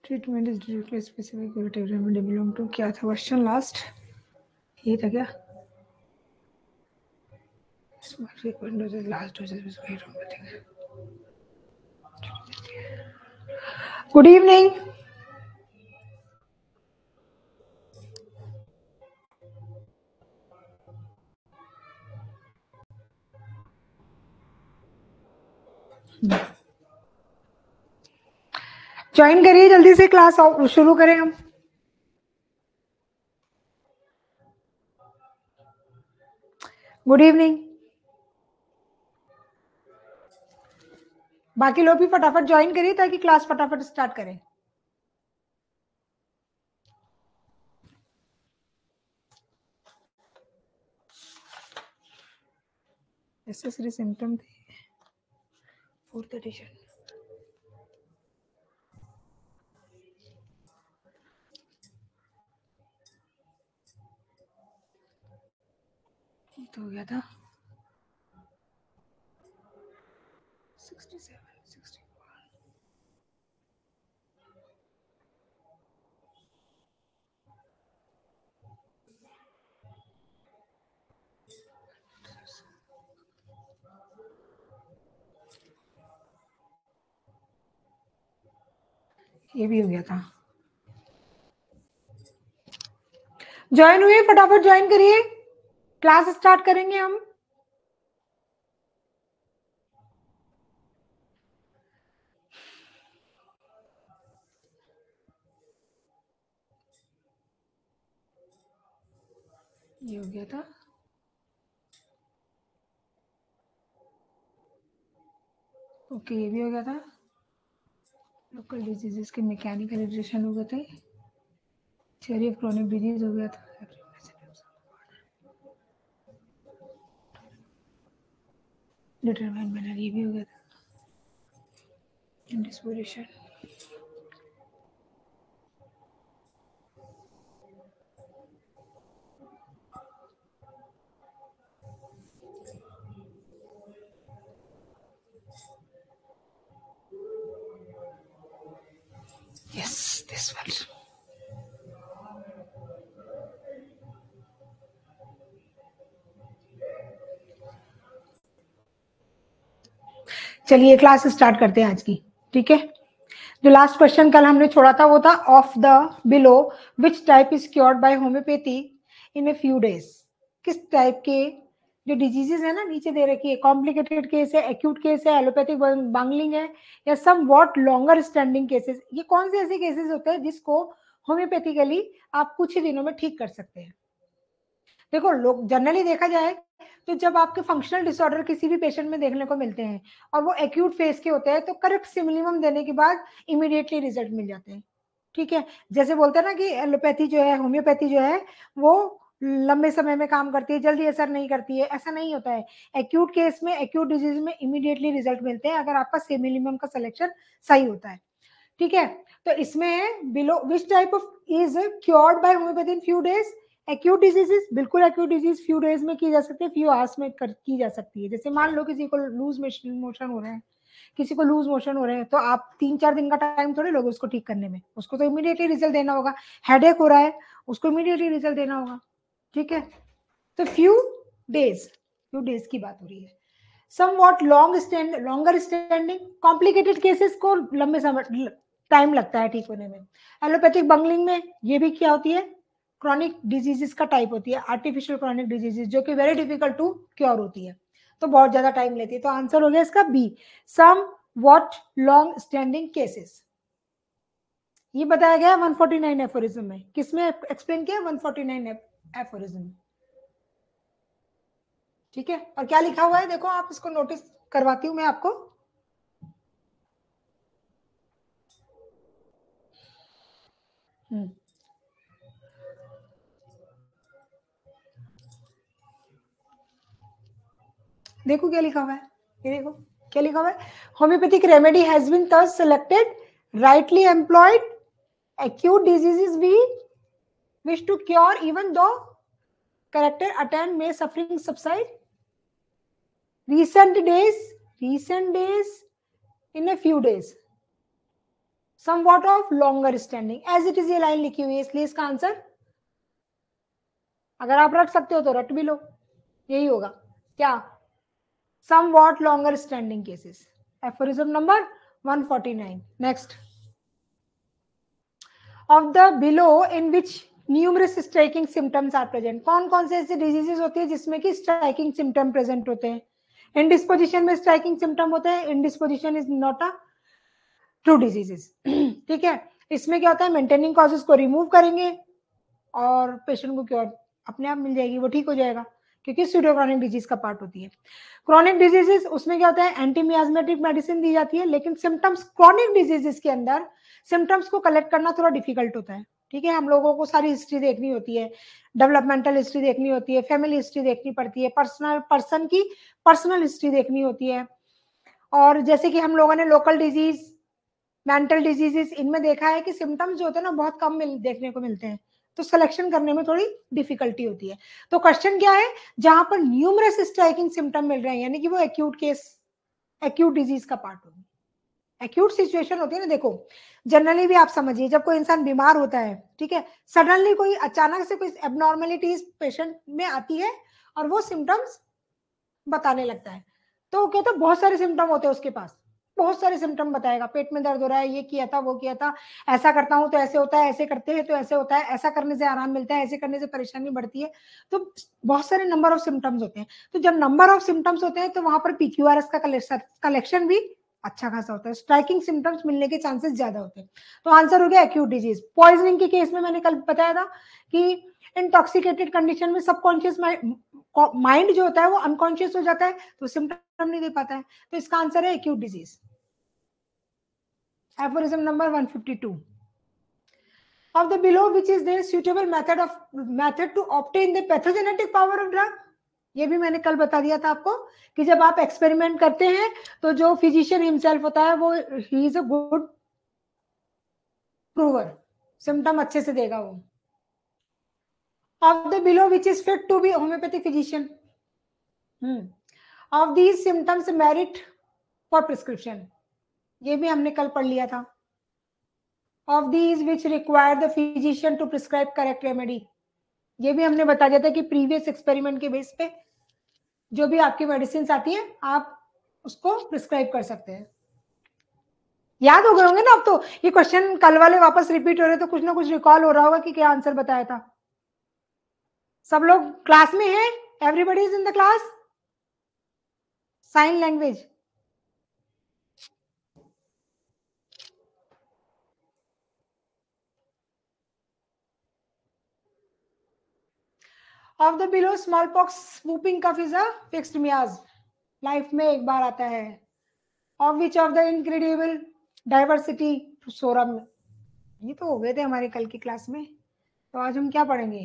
Treatment is directly specific category में belong to, क्या था क्वेश्चन लास्ट? ये था क्या? frequent doses, last doses is very wrong. Good evening. Join करिए जल्दी से, क्लास शुरू करें हम। Good evening. बाकी लोग भी फटाफट ज्वाइन करिए ताकि क्लास फटाफट स्टार्ट करें। नेसेसरी सिम्टम थे, 4th एडिशन। तो हो गया था 67, 61। ये भी हो गया था। ज्वाइन हुए, फटाफट ज्वाइन करिए, क्लास स्टार्ट करेंगे हम। ये हो गया था। ओके, ये भी हो गया था। लोकल डिजीजेस के मैकेनिकल एडिशन हो गए थे। थ्योरी ऑफ क्रोनिक डिजीज हो गया था। डिटरमाइन मैनर, ये भी हो गया था। Disposition, yes, this one. चलिए क्लास स्टार्ट करते हैं आज की, ठीक है। जो लास्ट क्वेश्चन कल हमने छोड़ा था वो था of the below which type is cured by homeopathy in a few days. किस टाइप के जो डिजीजेस है ना, नीचे दे रखी है, कॉम्प्लिकेटेड केस है, एक्यूट केस है, एलोपैथिक बंगलिंग है, या some what longer standing cases. ये कौन से ऐसे केसेस होते हैं जिसको होम्योपैथिकली आप कुछ ही दिनों में ठीक कर सकते हैं? देखो, लोग जनरली देखा जाए तो जब आपके फंक्शनल डिसऑर्डर किसी भी पेशेंट में देखने को मिलते हैं और वो एक्यूट फेज के होते हैं तो करेक्ट सिमिलिमम देने के बाद इमीडिएटली रिजल्ट मिल जाते हैं, ठीक है। जैसे बोलते हैं ना कि एलोपैथी जो है, होम्योपैथी जो है वो लंबे समय में काम करती है, जल्दी असर नहीं करती है, ऐसा नहीं होता है। एक्यूट केस में, एक्यूट डिजीज में इमीडिएटली रिजल्ट मिलते हैं अगर आपका सिमिलिमम का सिलेक्शन सही होता है, ठीक है। तो इसमें below which type of is cured by homeopathy in few days. Acute diseases, बिल्कुल एक्यूट डिजीज फ्यू डेज में की जा सकती है, फ्यू आवर्स में की जा सकती है। जैसे मान लो किसी को लूज मोशन हो रहे हैं, किसी को लूज मोशन हो रहे हैं, तो आप 3-4 दिन का टाइम थोड़े लोगे उसको ठीक करने में, उसको तो इमीडिएटली रिजल्ट देना होगा। हेडेक हो रहा है, उसको इमीडिएटली रिजल्ट देना होगा, ठीक है। तो फ्यू डेज की बात हो रही है। Somewhat longer standing, complicated cases को लंबे समय टाइम लगता है ठीक होने में। एलोपैथिक बंगलिंग में ये भी क्या होती है, क्रॉनिक डिजीजेस का टाइप होती है, आर्टिफिशियल क्रॉनिक डिजीजेस जो कि वेरी डिफिकल्ट टू क्योर होती है, तो बहुत ज्यादा टाइम लेती है। तो आंसर हो गया इसका B, some what long standing cases. ये बताया गया 149 एफोरिज्म में। किसमें एक्सप्लेन किया? 149 एफोरिज्म में, ठीक है। और क्या लिखा हुआ है देखो, आप इसको नोटिस करवाती हूं मैं आपको। देखो क्या लिखा हुआ है, ये देखो क्या लिखा हुआ है। Homeopathic remedy has been thus selected, rightly employed, acute diseases we wish to cure even though character attend may suffering subside. Recent days in a few days. Somewhat of longer standing, as it is ये line लिखी हुई है इसलिए इसका answer, अगर आप रख सकते हो तो रट भी लो, यही होगा क्या, somewhat longer standing cases. Aphorism number 149. Next. Of the below in which numerous striking symptoms are present. कौन कौन से ऐसे डिजीजेस होती है जिसमें कि स्ट्राइकिंग सिम्टम प्रेजेंट होते हैं? इंडिस्पोजिशन में स्ट्राइकिंग सिम्टम होते हैं. Indisposition is not a true diseases. ठीक है, इसमें क्या होता है, मेंटेनिंग कॉजेस को रिमूव करेंगे और पेशेंट को क्योर अपने आप मिल जाएगी, वो ठीक हो जाएगा, क्योंकि सूडोक्रोनिक डिजीज का पार्ट होती है. क्रॉनिक डिजीजेस उसमें क्या होता है, एंटी मियास्मेटिक मेडिसिन दी जाती है, लेकिन सिम्टम्स क्रॉनिक डिजीजेस के अंदर सिम्टम्स को कलेक्ट करना थोड़ा डिफिकल्ट होता है. ठीक है, हम लोगों को सारी हिस्ट्री देखनी होती है, डेवलपमेंटल हिस्ट्री देखनी होती है, फैमिली हिस्ट्री देखनी पड़ती है, पर्सन की पर्सनल हिस्ट्री देखनी होती है. और जैसे कि हम लोगों ने लोकल डिजीज, मेंटल डिजीजेस, इनमें देखा है कि सिम्टम्स जो होते हैं ना बहुत कम देखने को मिलते हैं, तो सिलेक्शन करने में थोड़ी डिफिकल्टी होती है. तो क्वेश्चन क्या है, जहां पर न्यूमरस स्ट्राइकिंग सिम्टम मिल रहे हैं यानी कि वो एक्यूट केस, एक्यूट डिजीज का पार्ट होगी. एक्यूट सिचुएशन होती है ना, देखो जनरली भी आप समझिए, जब कोई इंसान बीमार होता है, ठीक है, सडनली कोई अचानक से कोई एबनॉर्मेलिटीज पेशेंट में आती है और वो सिम्टम्स बताने लगता है, तो वो कहते हैं बहुत सारे सिम्टम होते हैं उसके पास, बहुत सारे सिम्टम बताएगा, पेट में दर्द हो रहा है, ये किया था, वो किया था, ऐसा करता हूं तो ऐसे होता है, ऐसे करते हैं तो ऐसे होता है, ऐसा करने से आराम मिलता है, ऐसे करने से परेशानी बढ़ती है. तो बहुत सारे नंबर ऑफ सिम्टम्स होते हैं. तो जब नंबर ऑफ सिम्टम्स होते हैं तो वहां पर पीक्यूआरएस का कलेक्शन भी अच्छा खासा होता है, स्ट्राइकिंग सिम्टम्स मिलने के चांसेस ज्यादा होते हैं. तो आंसर हो गया एक्यूट डिजीज. पॉइजनिंग के केस में मैंने कल बताया था कि इंटॉक्सिकेटेड कंडीशन में सबकॉन्शियस माइंड जो होता है वो अनकॉन्शियस हो जाता है, तो सिम्टम नहीं दे पाता है. तो इसका आंसर है acute disease. Aphorism number 152. Of the below, which is the suitable method to obtain the pathogenetic power of drug? ये भी मैंने कल बता दिया था आपको कि जब आप एक्सपेरिमेंट करते हैं तो जो फिजिशियन हिमसेल्फ होता है वो he is a good prover, symptom अच्छे से देगा वो. Of the below, which is fit to be homeopathic physician? Of these symptoms merit for prescription? ये भी हमने कल पढ़ लिया था. Of these which require the physician to prescribe correct remedy? ये भी हमने बता दिया था कि प्रीवियस एक्सपेरिमेंट के बेस पे जो भी आपकी मेडिसिन आती है आप उसको प्रिस्क्राइब कर सकते हैं. याद हो गए होंगे ना अब तो, ये क्वेश्चन कल वाले वापस रिपीट हो रहे, तो कुछ ना कुछ रिकॉल हो रहा होगा कि क्या आंसर बताया था. सब लोग क्लास में हैं? Everybody is in the class? Sign language. Of the below smallpox whooping cough is a fixed miasm, life में एक बार आता है. Of which of the incredible diversity सोरम? ये तो हो गए थे हमारे कल की क्लास में. तो आज हम क्या पढ़ेंगे?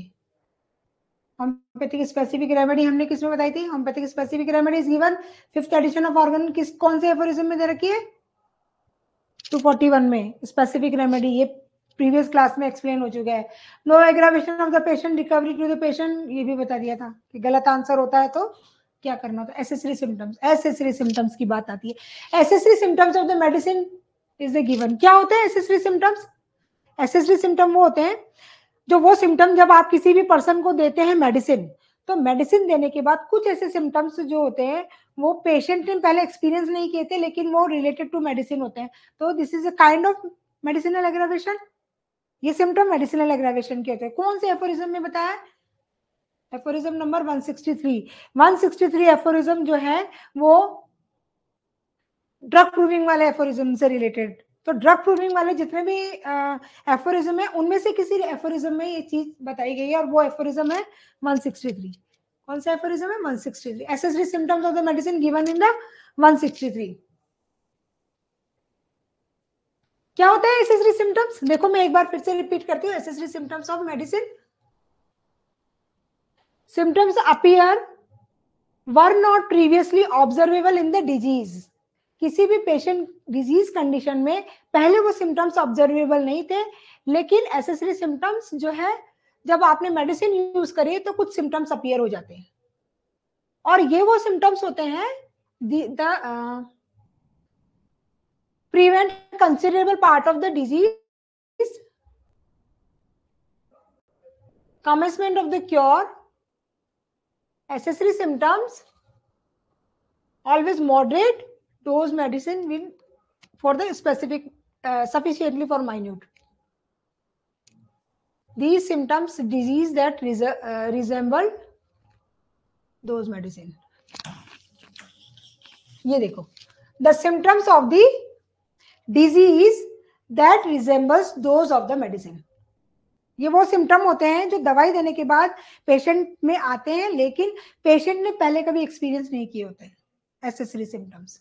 होम्योपैथिक स्पेसिफिक रेमेडी हमने किसमें बताई थी? Homeopathic specific remedy is given fifth edition of organ, किस कौन से एफोरिज्म में दे रखी है? 241 में. स्पेसिफिक रेमेडी ये प्रीवियस क्लास में एक्सप्लेन हो चुका है. No aggravation of the patient, recovery to the patient, ये भी बता दिया था कि गलत आंसर होता है तो क्या करना. तो एसेसरी सिम्टम्स, एसेसरी सिम्टम्स की बात आती है. Accessory symptoms of the medicine is the given. क्या होते हैं एसेसरी सिम्टम्स? एसेसरी सिम्टम वो होते हैं जो वो सिम्टम जब आप किसी भी पर्सन को देते हैं मेडिसिन, तो मेडिसिन देने के बाद कुछ ऐसे सिम्टम्स जो होते हैं वो पेशेंट ने पहले एक्सपीरियंस नहीं किए थे लेकिन वो रिलेटेड टू मेडिसिन होते हैं, तो this is a kind of medicinal aggravation. ये सिम्टम मेडिसिनल एग्रावेशन के होते हैं. कौन से एफोरिज्म में बताया? Aphorism number 163. 163 एफोरिज्म जो है वो ड्रग प्रूविंग वाले एफोरिज्म से रिलेटेड. तो ड्रग प्रूविंग वाले जितने भी एफोरिज्म है उनमें से किसी एफोरिज्म में ये चीज बताई गई है और वो एफोरिज्म है 163. कौन सा एफोरिज्म है? 163. Accessory symptoms of the medicine given in the 163. क्या होता है एसेसरी सिम्टम्स? देखो मैं एक बार फिर से रिपीट करती हूँ. Accessory symptoms of medicine, symptoms appear were not previously observable in the disease. किसी भी पेशेंट डिजीज कंडीशन में पहले वो सिम्टम्स ऑब्जर्वेबल नहीं थे, लेकिन एसेसरी सिम्टम्स जो है जब आपने मेडिसिन यूज करी तो कुछ सिम्टम्स अपीयर हो जाते हैं, और ये वो सिम्टम्स होते हैं prevent considerable part of the disease, commencement of the cure, accessory symptoms, always moderate dose medicine will for the specific, sufficiently for minute. These symptoms disease that resemble those medicine. ये देखो, the symptoms of the disease that resembles those of the medicine. ये वो symptom होते हैं जो दवाई देने के बाद पेशेंट में आते हैं, लेकिन पेशेंट ने पहले कभी एक्सपीरियंस नहीं किए होते हैं. Accessory symptoms.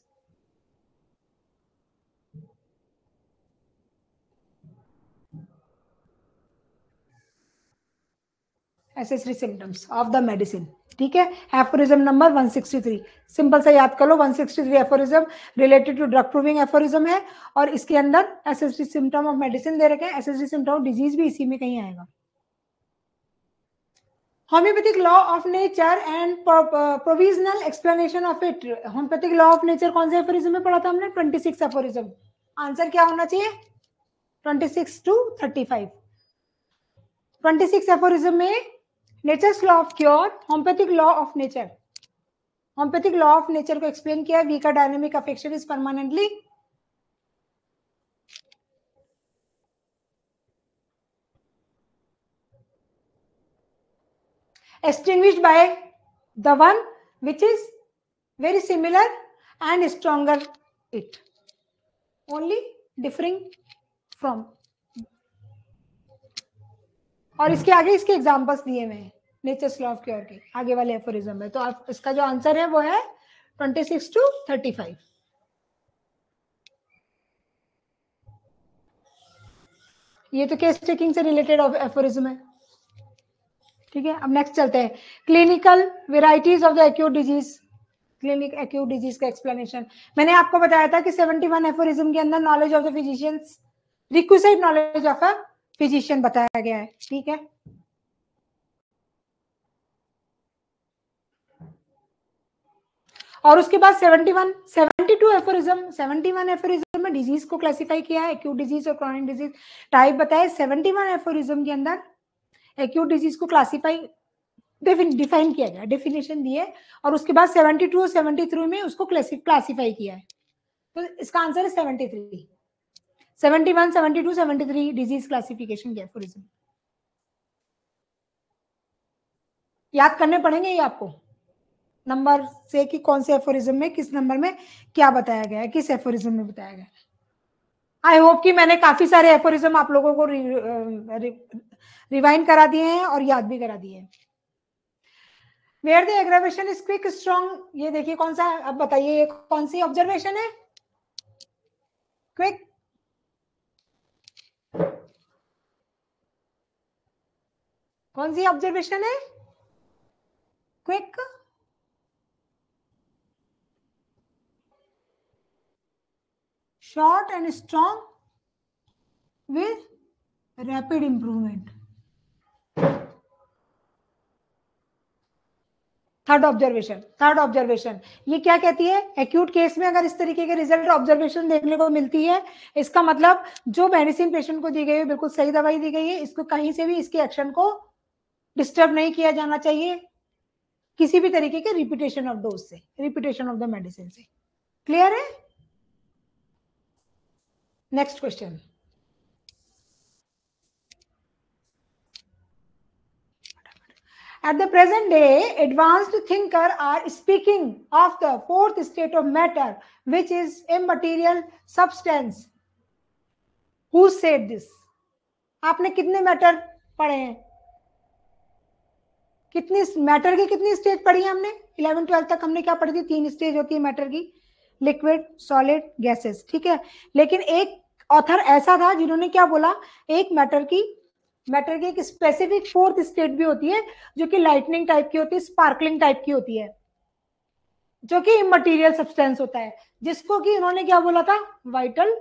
Accessory symptoms of the medicine. ठीक है. एफोरिज्म नंबर 163 सिंपल सा याद कर लो. 163 aphorism related to drug proving aphorism है और इसके अंदर एसेसरी सिम्टम ऑफ मेडिसिन दे रखे हैं. एसेसरी सिम्टम ऑफ डिजीज भी इसी में कहीं आएगा. Homeopathic law of nature and provisional explanation of it. Homeopathic law of nature कौन से एफोरिज्म में पढ़ा था हमने? 26 एफोरिज्म. आंसर क्या होना चाहिए? 26 to 35. 26 एफोरिज्म में nature's law of cure, homoeopathic law of nature. Homoeopathic law of nature को एक्सप्लेन किया. Weaker dynamic affection is permanently extinguished by the one which is very similar and stronger it, only differing from. और इसके आगे इसके examples दिए हुए हैं natures law of cure के आगे वाले एफोरिज्म में. तो आप इसका जो आंसर है वो है 26 to 35. ये तो केस टेकिंग से रिलेटेड एफोरिज्म है. ठीक है. अब नेक्स्ट चलते हैं. Clinical varieties of the acute disease. Clinic acute disease का एक्सप्लेनेशन मैंने आपको बताया था कि 71 एफोरिज्म के अंदर knowledge of the physicians, requisite knowledge of a physician बताया गया है. ठीक है. और उसके बाद 72 एफोरिज्म. 71 एफोरिज्म में डिजीज को क्लासिफाई किया है, एक्यूट डिजीज और क्रॉनिक डिजीज टाइप बताया. 71 एफोरिज्म के अंदर एक्यूट डिजीज को क्लासिफाई डिफाइन किया गया, डेफिनेशन दी है. और उसके बाद 72 और 73 में उसको क्लासिफाई किया है. तो इसका आंसर है 73. 71, 72, 73 डिजीज क्लासिफिकेशन के एफोरिज्म याद करने पड़ेंगे ये आपको नंबर से कि कौन से एफोरिज्म में किस नंबर में क्या बताया गया है, किस एफोरिज्म में बताया गया है. आई होप कि मैंने काफी सारे एफोरिज्म आप लोगों को रिवाइंड करा दिए हैं और याद भी करा दिए हैं. Where the aggravation is quick strong. ये देखिए कौन सा, अब बताइए ये कौन सी ऑब्जर्वेशन है? क्विक. कौन सी ऑब्जर्वेशन है? Quick. Short and strong with rapid improvement. Third observation ये क्या कहती है? एक्यूट केस में अगर इस तरीके के रिजल्ट ऑब्जर्वेशन देखने को मिलती है, इसका मतलब जो मेडिसिन पेशेंट को दी गई है बिल्कुल सही दवाई दी गई है, इसको कहीं से भी इसके एक्शन को डिस्टर्ब नहीं किया जाना चाहिए किसी भी तरीके के रिपीटेशन ऑफ डोज से, रिपीटेशन ऑफ द मेडिसिन से. क्लियर है? Next question. At the present day, advanced thinkers are speaking of the fourth state of matter, which is immaterial substance. Who said this? आपने कितने matter पढ़े हैं? कितनी matter की कितनी स्टेज पढ़ी है हमने? 11 12 तक हमने क्या पढ़ी थी? 3 स्टेज होती है मैटर की, लिक्विड, सॉलिड, गैसेस. ठीक है. लेकिन एक ऑथर ऐसा था जिन्होंने क्या बोला, एक मैटर की एक स्पेसिफिक फोर्थ स्टेट भी होती है जो कि लाइटनिंग टाइप की होती है, स्पार्कलिंग टाइप की होती है, जो कि इमटेरियल सब्सटेंस होता है, जिसको कि उन्होंने क्या बोला था? Vital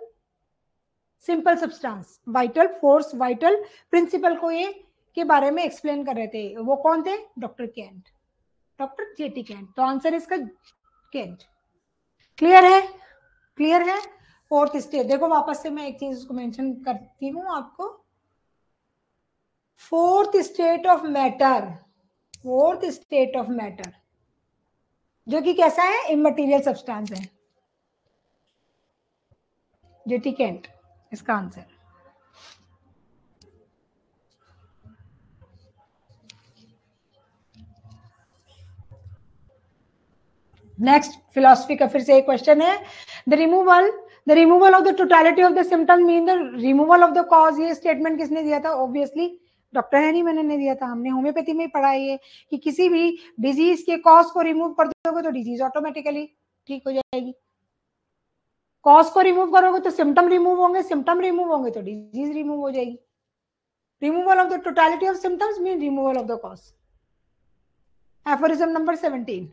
simple substance, vital force, vital principle को ये के बारे में एक्सप्लेन कर रहे थे. वो कौन थे? Doctor Kent, doctor jetty Kent. तो आंसर इसका केंट. क्लियर है? क्लियर है? फोर्थ स्टेट, देखो वापस से मैं एक चीज उसको मेंशन करती हूँ आपको, fourth state of matter, fourth state of matter जो कि कैसा है, इमटेरियल सब्सटेंस है, जेटी केंट इसका आंसर। नेक्स्ट फिलोसफी का फिर से एक क्वेश्चन है, the removal of the totality of the symptoms mean the removal of the cause. ये स्टेटमेंट किसने दिया था? ऑब्वियसली डॉक्टर हैनी मैनन ने दिया था। हमने होम्योपैथी में पढ़ा है ये कि किसी भी डिजीज के कॉज को रिमूव कर दोगे तो डिजीज ऑटोमेटिकली ठीक हो जाएगी। कॉज को रिमूव करोगे तो सिम्टम रिमूव होंगे, सिम्टम रिमूव होंगे तो डिजीज रिमूव हो जाएगी। Removal of the totality of symptoms mean removal of the cause. Aphorism number 17,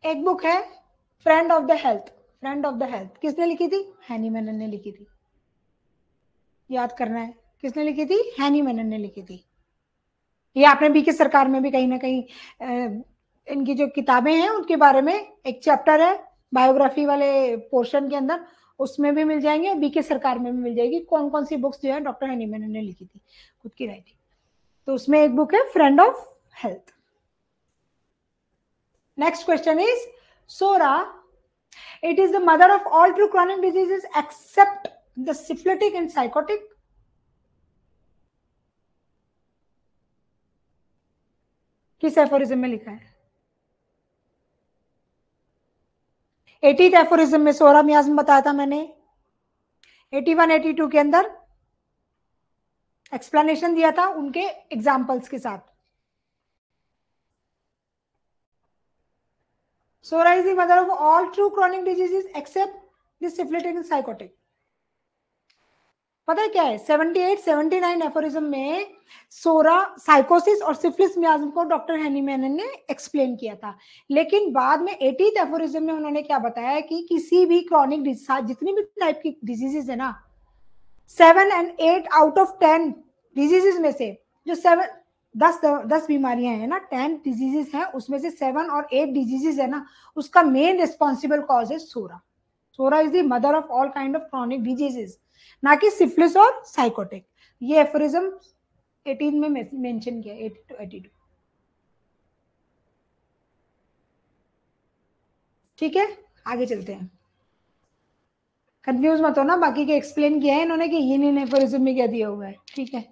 एक बुक है friend of the health, friend of the health किसने लिखी थी? हैनी मैनन ने लिखी थी। याद करना है किसने लिखी थी? हैनी मैनन ने लिखी थी। ये आपने बीके सरकार में भी कहीं ना कहीं इनकी जो किताबें हैं उनके बारे में एक चैप्टर है बायोग्राफी वाले पोर्शन के अंदर, उसमें भी मिल जाएंगे, बीके सरकार में भी मिल जाएगी कौन कौन सी बुक्स जो है डॉक्टर हैनी मैनन ने लिखी थी खुद की राइटिंग। तो उसमें एक बुक है friend of health. Next question is psora, it is the mother of all true chronic diseases except the syphilitic and psychotic. किस एफोरिज्म में लिखा है? 80th एफोरिज्म में सोरा मियाज्म बताया था मैंने, 81 82 के अंदर एक्सप्लेनेशन दिया था उनके एग्जांपल्स के साथ। Psora is the mother of all true chronic diseases except the syphilitic and sycotic. पता है क्या है, 78 79 एफोरिज्म में सोरा साइकोसिस और सिफिलिस मियाज्म को डॉक्टर हैनी मैनन ने एक्सप्लेन किया था, लेकिन बाद में 80th एफोरिज्म में उन्होंने क्या बताया कि किसी भी क्रॉनिक जितनी भी टाइप की डिजीजेस है ना, 7 and 8 आउट ऑफ 10 डिजीजेस में से जो 10 बीमारियां हैं ना, 10 डिजीजेस हैं उसमें से 7 और 8 डिजीजेस है ना, उसका मेन रिस्पॉन्सिबल कॉज है psora. Psora is the mother of all kind of chronic diseases, ना कि सिफिलिस और साइकोटिक। ये एफोरिज्म 18 में मेंशन किया, 80 to 82। ठीक है, आगे चलते हैं। कंफ्यूज मत हो ना, बाकी के एक्सप्लेन किया है इन्होंने कि ये एफोरिज्म में क्या दिया हुआ है। ठीक है,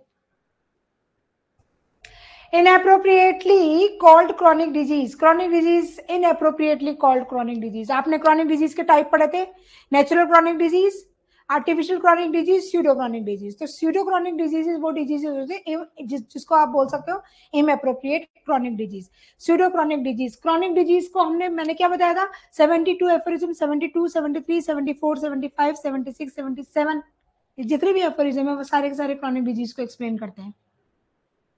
inappropriately called chronic disease, chronic disease inappropriately called chronic disease। आपने chronic disease के टाइप पढ़े थे, natural chronic disease, artificial chronic disease, pseudo chronic disease. तो स्यूडो क्रॉनिक डिजीज वो डिजीज होते हैं जिसको आप बोल सकते हो inappropriate chronic disease. Pseudo chronic disease, chronic disease को मैंने क्या बताया था, 72 एफोरिज्म, 72 73 74 75 76 77 जितने भी एफोरिज्म है वो सारे के सारे क्रॉनिक डिजीज को एक्सप्लेन करते हैं।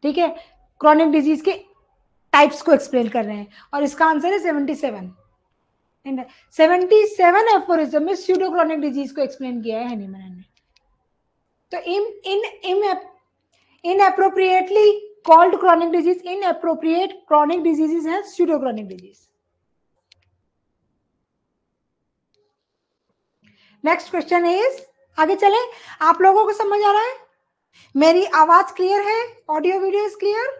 ठीक है, क्रॉनिक डिजीज के टाइप्स को एक्सप्लेन कर रहे हैं और इसका आंसर है 77। 77 एफोरिज्म में स्यूडो क्रॉनिक डिजीज को एक्सप्लेन किया है हैनी मैनन ने। तो inappropriately called chronic disease, inappropriate chronic diseases है pseudo chronic disease। Next question is, आगे चले, आप लोगों को समझ आ रहा है? मेरी आवाज क्लियर है? Audio video is clear?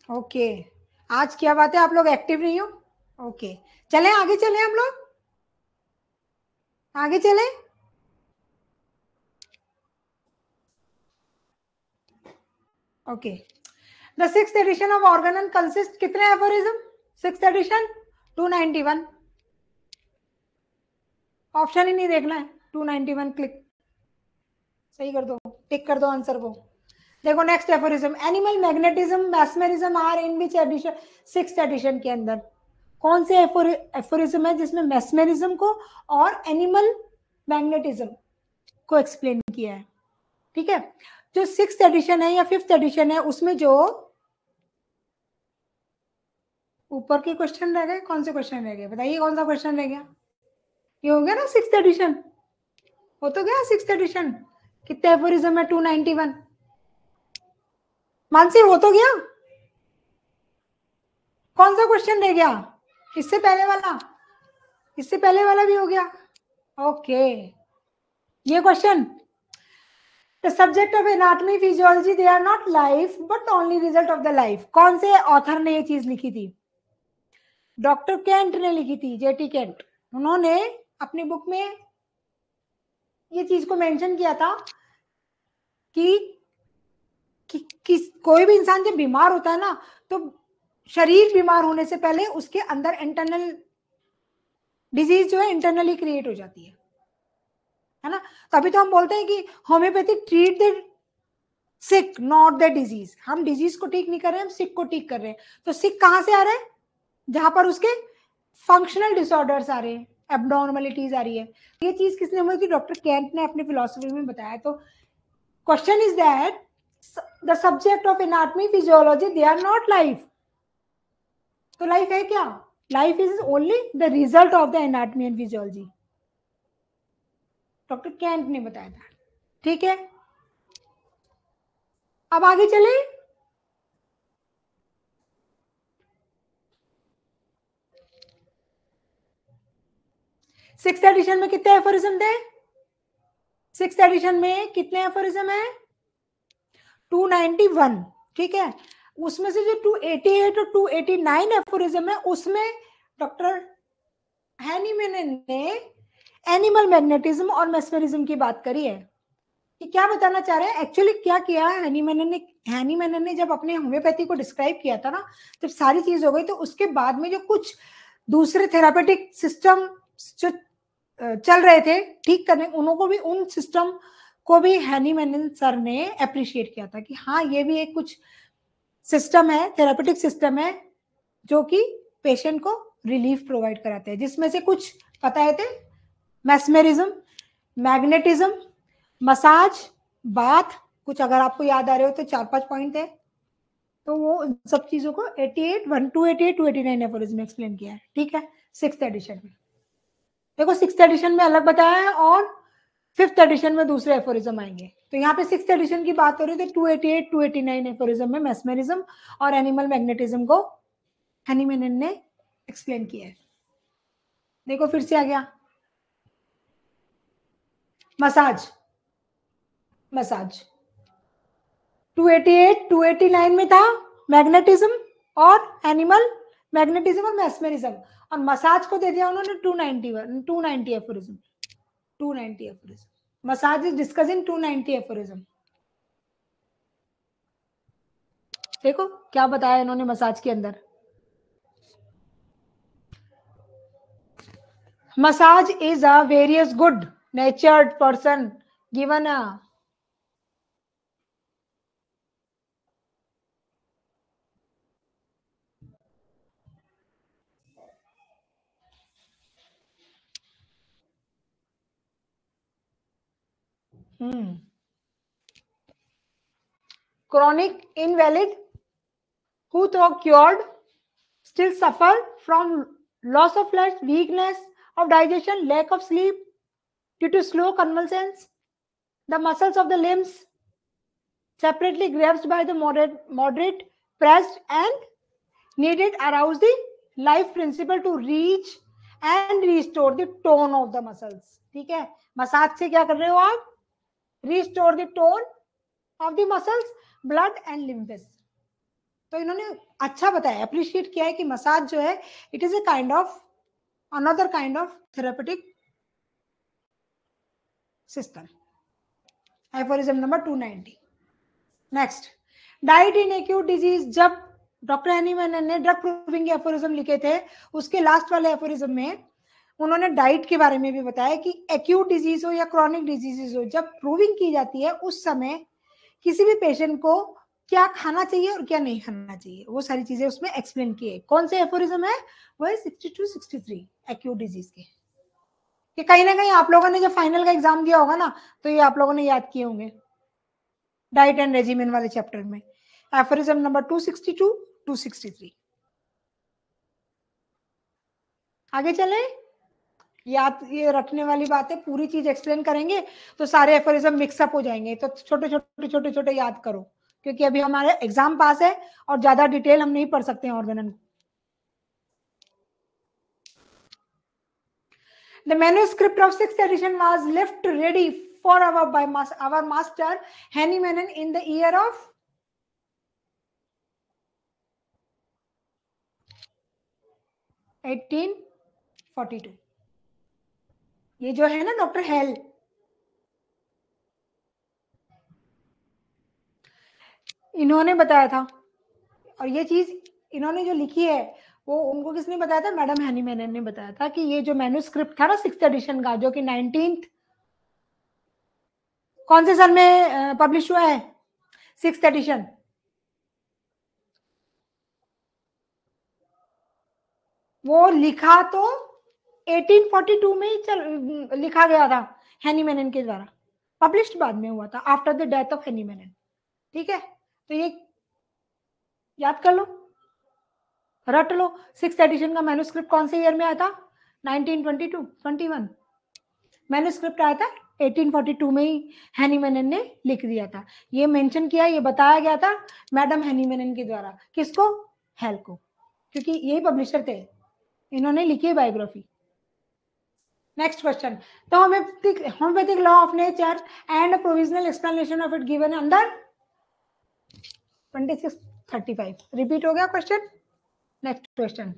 Okay, आज क्या बात है, आप लोग एक्टिव नहीं हो? ओके, चले आगे चले, हम लोग आगे चले। Okay, the sixth addition of Organon consist कितने एफोरिज्म? Sixth addition 291। ऑप्शन ही नहीं देखना है, 291 क्लिक सही कर दो, टिक कर दो आंसर को। देखो next aphorism, animal magnetism mesmerism are in which edition? Sixth edition के अंदर कौन से एफोरिज्म है जिसमें मैस्मेरिज्म को और एनिमल मैग्नेटिज्म को एक्सप्लेन किया है? ठीक है, जो सिक्स्थ एडिशन है या फिफ्थ एडिशन है उसमें जो ऊपर के क्वेश्चन रह गए, कौन से क्वेश्चन रह गए बताइए, कौन सा क्वेश्चन रह गया? ये हो गया ना सिक्स्थ एडिशन। हो तो गया सिक्स्थ एडिशन। कितने एफोरिज्म है? 291। मानसी हो तो गया? कौन सा क्वेश्चन रह गया? इससे पहले वाला? इससे पहले वाला भी हो गया? ओके, ये question, the subject of anatomy physiology they are not life but only result of the life. कौन से ऑथर ने ये चीज लिखी थी? डॉक्टर केंट ने लिखी थी, जेटी केंट। उन्होंने अपनी बुक में ये चीज को मेंशन किया था कि, कोई भी इंसान जब बीमार होता है ना, तो शरीर बीमार होने से पहले उसके अंदर इंटरनल डिजीज जो है इंटरनली क्रिएट हो जाती है ना। तभी तो हम बोलते हैं कि homeopathy treat the sick not the disease. हम डिजीज को ठीक नहीं कर रहे हैं, हम सिक को ठीक कर रहे हैं। तो सिक कहां से आ रहा है? जहां पर उसके फंक्शनल डिसऑर्डर्स आ रहे हैं, एब्नॉर्मलिटीज आ रही है। ये चीज किसने बोली थी? डॉक्टर केंट ने अपनी फिलोसफी में बताया। तो question is that the subject of anatomy physiology they are not life. तो लाइफ है क्या? Life is only the result of the anatomy and physiology. Doctor Kent ने बताया था। ठीक है, अब आगे चले। सिक्स्थ एडिशन में कितने एफोरिज्म थे? सिक्स्थ एडिशन में कितने एफोरिज्म है? 291। ठीक है, उसमें से जो 288 और 289 एफोरिज्म है, उसमें डॉक्टर हैनीमैन ने एनिमल मैग्नेटिज्म और मेस्मरिज्म की बात करी है। कि क्या बताना चाह रहे हैं? एक्चुअली क्या किया है हैनीमैन ने जब अपने होम्योपैथी को डिस्क्राइब किया था ना, जब सारी चीज हो गई, तो उसके बाद में जो कुछ दूसरे थेरापेटिक सिस्टम जो चल रहे थे ठीक करने, उनको भी, उन सिस्टम को भी हैनीमैन सर ने अप्रिशिएट किया था कि हाँ, ये भी एक कुछ सिस्टम है, थेरापेटिक सिस्टम है, जो कि पेशेंट को रिलीफ प्रोवाइड कराते हैं। जिसमें से कुछ बताए थे, मैस्मेरिज्म, मैग्नेटिज्म, मसाज, बाथ। कुछ अगर आपको याद आ रहे हो तो 4-5 पॉइंट थे। तो वो सब चीजों को 288, 289 एफोरिज्म में एक्सप्लेन किया है। ठीक है, सिक्स्थ एडिशन में देखो, सिक्स्थ एडिशन में अलग बताया है और फिफ्थ एडिशन में दूसरे एफोरिज्म आएंगे। तो यहाँ पे सिक्स्थ एडिशन की बात हो रही है, तो 288, 289 एफोरिज्म में मैस्मेरिज्म और एनिमल मैग्नेटिज्म को हैनीमैन ने एक्सप्लेन किया है। देखो फिर से आ गया मसाज। मसाज 288, 289 में था मैग्नेटिज्म और एनिमल मैग्नेटिज्म और मैस्मेरिज्म, और मसाज को दे दिया उन्होंने 290 aphorism. 290 aphorism. Massage is discussing 290 aphorism. देखो क्या बताया इन्होंने मसाज के अंदर। Massage is a various good नेचर्ड person given a chronic invalid who though cured still suffer from loss of flesh, weakness of digestion, lack of sleep due to slow convulsions, the muscles of the limbs separately grasped by the moderate pressed and needed arouse the life principle to reach and restore the tone of the muscles. ठीक है, massage से क्या कर रहे हो आप? Restore the tone of the muscles, blood and lymphs. तो इन्होंने अच्छा बताया, अप्रिशिएट किया है कि मसाज जो है, it is a kind of another kind of therapeutic system. Aphorism number 290। Next, diet in acute disease. जब डॉक्टर हैनीमैन ने ड्रग प्रूविंग के एफोरिज्म लिखे थे, उसके लास्ट वाले एफोरिज्म में उन्होंने डाइट के बारे में भी बताया कि एक्यूट डिजीज हो या क्रॉनिक डिजीजेस हो, जब प्रूविंग की जाती है उस समय किसी भी पेशेंट को क्या खाना चाहिए और क्या नहीं खाना चाहिए, वो सारी चीजें उसमें एक्सप्लेन की है। कौन से एफोरिज्म है? वो है 62, 63 एक्यूट डिजीज के। कि कहीं ना कहीं आप लोगों ने जब फाइनल का एग्जाम दिया होगा ना, तो ये आप लोगों ने याद किए होंगे डाइट एंड रेजिमेन वाले चैप्टर में। Aphorism number 262, 263। आगे चले। याद ये रखने वाली बात है, पूरी चीज एक्सप्लेन करेंगे तो सारे एफोरिज्म मिक्सअप हो जाएंगे, तो छोटे छोटे छोटे छोटे याद करो, क्योंकि अभी हमारे एग्जाम पास है और ज्यादा डिटेल हम नहीं पढ़ सकते हैं ऑर्गेनन को। The manuscript of sixth edition was left ready for our master Henny Menon in the year of 1842। ये जो है ना डॉक्टर हेल, इन्होंने बताया था, और ये चीज इन्होंने जो लिखी है वो उनको किसने बताया था, मैडम हैनी मेनन ने बताया था कि ये जो मैन्यूस्क्रिप्ट था ना सिक्स्थ एडिशन का, जो कि 19th कौन से सन में पब्लिश हुआ है सिक्स्थ एडिशन, वो लिखा तो 1842 में ही लिखा गया था हैनी मेनन के द्वारा, पब्लिश्ड बाद में हुआ था आफ्टर द डेथ ऑफ हैनी मेनन। ठीक है, तो ये याद कर लो, रट लो। सिक्स्थ एडिशन का मैन्यूस्क्रिप्ट कौन से ईयर में आया था, 1922 21 मैन्यूस्क्रिप्ट आया था 1842 में ही हैनी मेनन ने लिख दिया था। ये मेंशन किया, ये बताया गया था मैडम हैनी मेनन के द्वारा, किसको, हेल को, क्योंकि यही पब्लिशर थे, इन्होंने लिखी है बायोग्राफी। नेक्स्ट क्वेश्चन, तो homeopathic law of nature and provisional explanation of it given under 2635। Repeat हो गया question. Next question,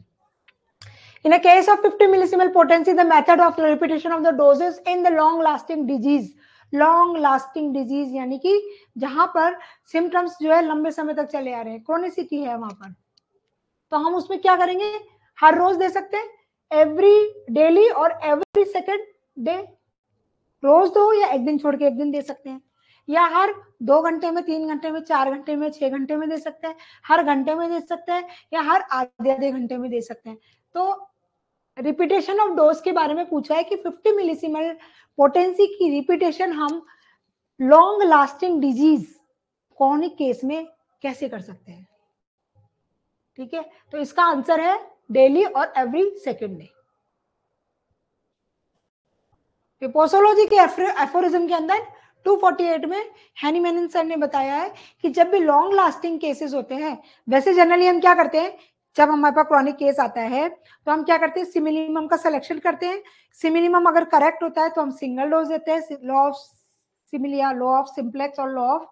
in a case of 50 millisiemens potency the method of repetition of the doses in the long lasting disease, long lasting disease यानी कि जहां पर symptoms जो है लंबे समय तक चले आ रहे हैं, क्रोनिसिटी है वहां पर, तो हम उसमें क्या करेंगे, हर रोज दे सकते हैं, एवरी डेली और एवरी सेकेंड डे, रोज दो या एक दिन छोड़ के एक दिन दे सकते हैं, या हर 2 घंटे में, 3 घंटे में, 4 घंटे में, 6 घंटे में दे सकते हैं, हर घंटे में दे सकते हैं, या हर आधे आधे घंटे में दे सकते हैं। तो रिपीटेशन ऑफ डोज के बारे में पूछा है कि 50 मिलीसीमल पोटेंसी की रिपीटेशन हम long lasting disease chronic case में कैसे कर सकते हैं। ठीक है, तो इसका आंसर है डेली और एवरी सेकेंड डे। पोसोलॉजी के एफोरिज्म के अंदर 248 में हैनी मेनन सर ने बताया है कि जब भी लॉन्ग लास्टिंग केसेस होते हैं, वैसे जनरली हम क्या करते हैं, जब हमारे पास क्रॉनिक केस आता है तो हम क्या करते हैं, सिमिनिमम का सिलेक्शन करते हैं, सिमिनिमम अगर करेक्ट होता है तो हम सिंगल डोज देते हैं, law of similia, law of simplex और लॉ ऑफ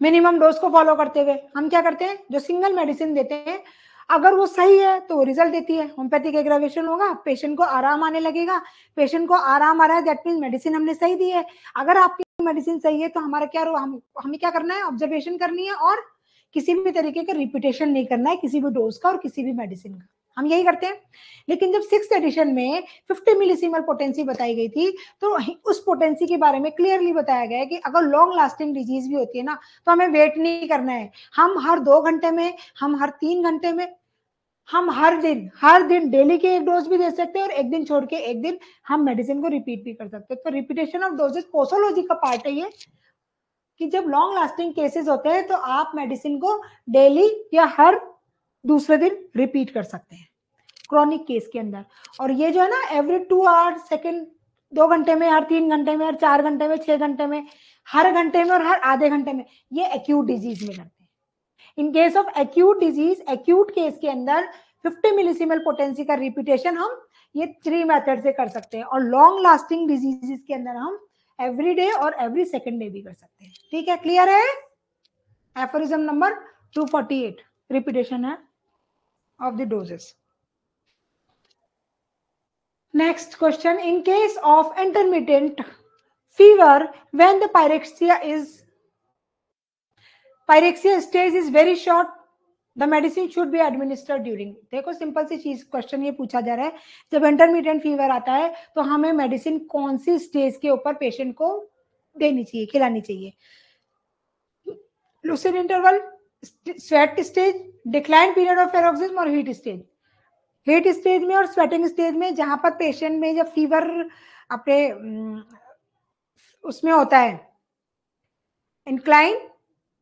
मिनिमम डोज को फॉलो करते हुए हम क्या करते हैं, जो सिंगल मेडिसिन देते हैं अगर वो सही है तो वो रिजल्ट देती है, होम्योपैथिक एग्रावेशन होगा, पेशेंट को आराम आने लगेगा, पेशेंट को आराम आ रहा है दैट मीन मेडिसिन हमने सही दी है। अगर आपकी मेडिसिन सही है तो हमारा क्या हमें क्या करना है, ऑब्जर्वेशन करनी है और किसी भी तरीके का रिपीटेशन नहीं करना है किसी भी डोज का और किसी भी मेडिसिन का, हम यही करते हैं। लेकिन जब सिक्स्थ एडिशन में 50 मिलीसीमल पोटेंसी बताई गई थी तो उस पोटेंसी के बारे में क्लियरली बताया गया है कि अगर लॉन्ग लास्टिंग डिजीज भी होती है ना तो हमें वेट नहीं करना है, हम हर 2 घंटे में, हम हर 3 घंटे में, हम हर दिन डेली के एक डोज भी दे सकते हैं और एक दिन छोड़ के एक दिन हम मेडिसिन को रिपीट भी कर सकते हैं। तो रिपीटेशन ऑफ डोजेस पोसोलॉजी का पार्ट है ये, कि जब लॉन्ग लास्टिंग केसेस होते हैं तो आप मेडिसिन को डेली या हर दूसरे दिन रिपीट कर सकते हैं क्रॉनिक केस के अंदर। और ये जो है ना एवरी 2 आवर सेकेंड, 2 घंटे में, हर 3 घंटे में, हर 4 घंटे में, 6 घंटे में, हर घंटे में और हर आधे घंटे में, ये एक्यूट डिजीज में करते हैं। इन case of acute disease, acute case के अंदर 50 मिलीसीमल पोटेंसी का रिपीटेशन हम ये 3 मेथड से कर सकते हैं, और लॉन्ग लास्टिंग डिजीजेस के अंदर हम एवरी डे और एवरी सेकेंड डे भी कर सकते हैं। ठीक है, क्लियर है। एफोरिज्म नंबर 248 रिपीटेशन है of the doses. Next question, in case of intermittent fever when the pyrexia stage is very short, the medicine should be administered during। देखो सिंपल सी चीज क्वेश्चन ये पूछा जा रहा है, जब इंटरमीडिएट फीवर आता है तो हमें मेडिसिन कौन सी स्टेज के ऊपर पेशेंट को देनी चाहिए, खिलानी चाहिए। Lucid interval, sweat stage, decline period of paroxysm और हीट स्टेज। हीट स्टेज में और स्वेटिंग स्टेज में जहां पर पेशेंट में जब फीवर अपने उसमें होता है इंक्लाइन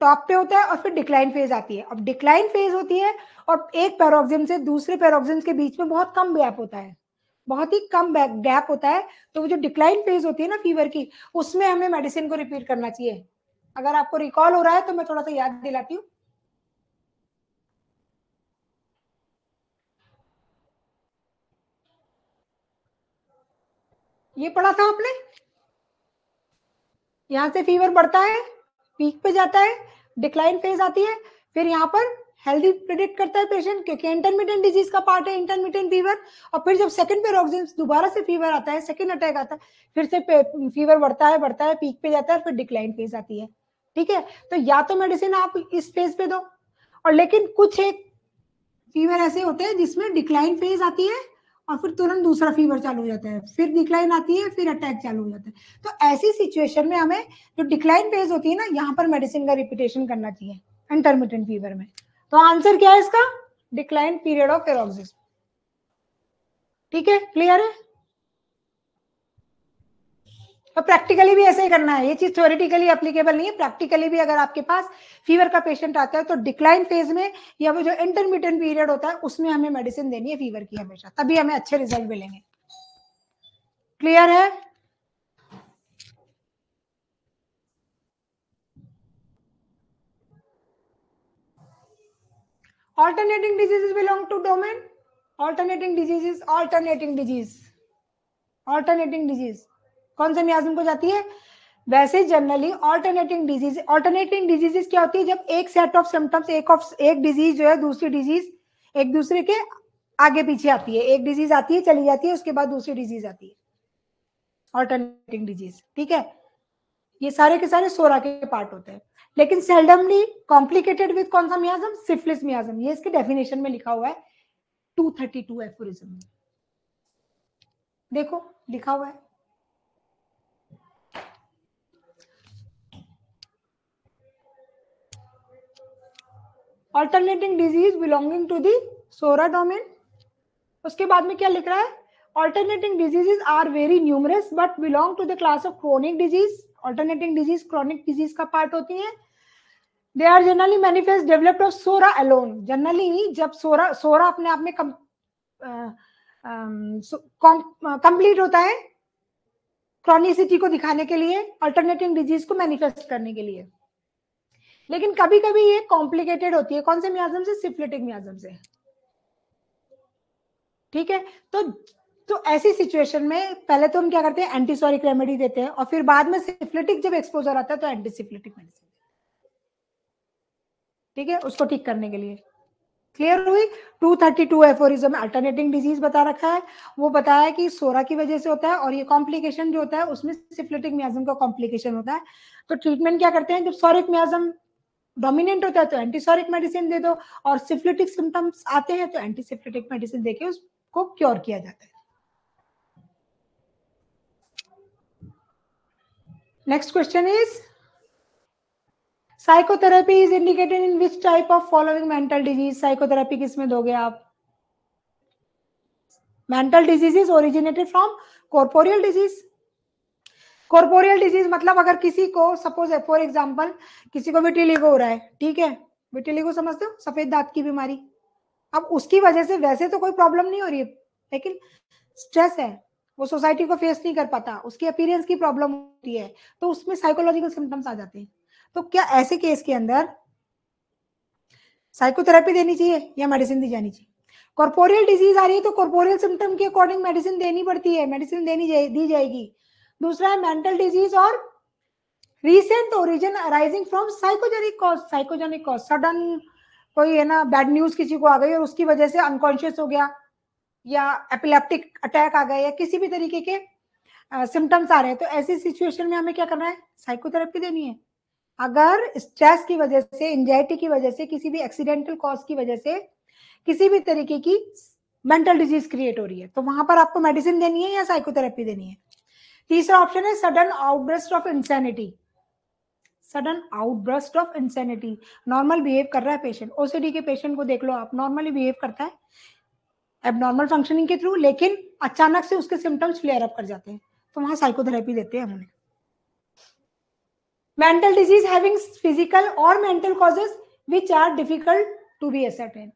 टॉप पे होता है और फिर डिक्लाइन फेज आती है। अब डिक्लाइन फेज होती है और एक पैरोक्सिज्म से दूसरे पैरोक्सिज्म के बीच में बहुत कम गैप होता है, बहुत ही कम गैप होता है। तो वो जो डिक्लाइन फेज होती है ना फीवर की, उसमें हमें मेडिसिन को रिपीट करना चाहिए। अगर आपको रिकॉल हो रहा है तो मैं थोड़ा सा याद दिलाती हूँ। ये पढ़ा था आपने, यहां से फीवर बढ़ता है, पीक पे जाता है, डिक्लाइन फेज आती है, फिर यहाँ पर हेल्दी प्रिडिक्ट करता है पेशेंट, क्योंकि इंटरमिटेंट डिजीज का पार्ट है इंटरमिटेंट फीवर। और फिर जब सेकंड पैरोक्सिज्म दोबारा से फीवर आता है, सेकंड अटैक आता है, फिर से फीवर बढ़ता है, पीक पे जाता है, फिर डिक्लाइन फेज आती है। ठीक है, तो या तो मेडिसिन आप इस फेज पे दो, और लेकिन कुछ एक फीवर ऐसे होते हैं जिसमें डिक्लाइन फेज आती है और फिर तुरंत दूसरा फीवर चालू हो जाता है, फिर डिक्लाइन आती है, फिर अटैक चालू हो जाता है। तो ऐसी सिचुएशन में हमें जो डिक्लाइन फेज होती है ना, यहाँ पर मेडिसिन का रिपीटेशन करना चाहिए इंटरमिटेंट फीवर में। तो आंसर क्या है इसका, डिक्लाइन पीरियड ऑफ पैरोक्सिज्म। ठीक है, क्लियर है। और प्रैक्टिकली भी ऐसे ही करना है, ये चीज थ्योरेटिकली एप्लीकेबल नहीं है, प्रैक्टिकली भी अगर आपके पास फीवर का पेशेंट आता है तो डिक्लाइन फेज में या वो जो इंटरमीडिएट पीरियड होता है उसमें हमें मेडिसिन देनी है फीवर की हमेशा, तभी हमें अच्छे रिजल्ट मिलेंगे। क्लियर है। Alternating diseases belong to domain. Alternating diseases, alternating disease, alternating disease कौन से मियाज्म को जाती है? वैसे जनरली ऑल्टरनेटिंग डिजीजेस क्या होती है, जब एक सेट ऑफ सिम्टम्स, एक डिजीज जो है दूसरी डिजीज एक दूसरे के आगे पीछे आती है, एक डिजीज आती है चली जाती है, उसके बाद दूसरी डिजीज आती है, ऑल्टरनेटिंग डिजीज। ठीक है, ये सारे के सारे सोरा के पार्ट होते हैं, लेकिन सेल्डमली कॉम्प्लिकेटेड विद कौन सा मियाज्म, सिफिलिस मियाज्म। ये इसके डेफिनेशन में लिखा हुआ है 232 एफोरिज्म में, देखो लिखा हुआ है। Alternating disease belonging to the psora domain. उसके बाद में क्या लिख रहा है, alternating diseases are very numerous but belong to the class of chronic disease. Alternating disease chronic disease का पार्ट होती है। They are generally manifest developed of psora alone. Generally जब सोरा अपने आप में कंप्लीट होता है क्रॉनिसिटी को दिखाने के लिए, अल्टरनेटिंग डिजीज को मैनिफेस्ट करने के लिए, लेकिन कभी कभी ये कॉम्प्लिकेटेड होती है, कौन से मियाज्म से, सिफिलिटिक मियाज्म से। ठीक है, तो ऐसी सिचुएशन में पहले तो हम क्या करते हैं, एंटीसोरिक रेमेडी देते हैं, और फिर बाद में सिफिलिटिक जब एक्सपोजर आता है तो एंटीसिफिलिटिक मेडिसिन। ठीक है, उसको ठीक करने के लिए। क्लियर हुई। 232 एफोरिज्म अल्टरनेटिंग डिजीज बता रखा है, वो बताया कि सोरा की वजह से होता है, और ये कॉम्प्लिकेशन जो होता है उसमें सिफिलिटिक मियाज्म का कॉम्प्लिकेशन होता है। तो ट्रीटमेंट क्या करते हैं, जब सोरिक मियाज्म डोमिनेंट होता है तो एंटीसोरिक मेडिसिन दे दो, और सिफिलिटिक सिम्टम्स आते हैं तो एंटीसिफिलिटिक मेडिसिन देके उसको क्योर किया जाता है। Next question is, psychotherapy is indicated in which type of following mental disease. Psychotherapy किसमें दोगे आप? Mental diseases originated from corporeal disease. Corporeal disease मतलब अगर किसी को सपोज है फॉर एग्जांपल किसी को विटिलिगो हो रहा है, ठीक है, विटिलिगो समझते हो, सफेद दांत की बीमारी। अब उसकी वजह से वैसे तो कोई प्रॉब्लम नहीं हो रही है, लेकिन स्ट्रेस है, वो सोसाइटी को फेस नहीं कर पाता, उसकी अपीयरेंस की प्रॉब्लम होती है, तो उसमें साइकोलॉजिकल सिम्टम्स आ जाते हैं। तो क्या ऐसे केस के अंदर साइकोथेरेपी देनी चाहिए या मेडिसिन दी जानी चाहिए? कॉर्पोरियल डिजीज आ रही है तो कॉर्पोरियल सिम्टम के अकॉर्डिंग मेडिसिन देनी पड़ती है, मेडिसिन दी जाएगी। दूसरा है मेंटल डिजीज और recent origin arising from psychogenic cause. Psychogenic cause sudden कोई है ना बैड न्यूज किसी को आ गई और उसकी वजह से अनकॉन्शियस हो गया, या एपिलेप्टिक अटैक आ गया, या किसी भी तरीके के सिम्टम्स आ रहे हैं, तो ऐसी सिचुएशन में हमें क्या करना है, साइकोथेरेपी देनी है। अगर स्ट्रेस की वजह से, एंजाइटी की वजह से, किसी भी एक्सीडेंटल कॉज की वजह से किसी भी तरीके की मेंटल डिजीज क्रिएट हो रही है, तो वहां पर आपको मेडिसिन देनी है या साइकोथेरेपी देनी है। तीसरा ऑप्शन है sudden outburst of insanity. Sudden outburst of insanity, normal behave कर रहा है पेशेंट, ओसीडी के पेशेंट को देख लो आप, नॉर्मली बिहेव करता है एबनॉर्मल फंक्शनिंग के थ्रू, लेकिन अचानक से उसके सिम्टम्स फ्लेयर अप कर जाते हैं, तो वहां साइकोथेरेपी देते हैं हम उन्हें। mental disease having physical or mental causes which are difficult to be ascertained.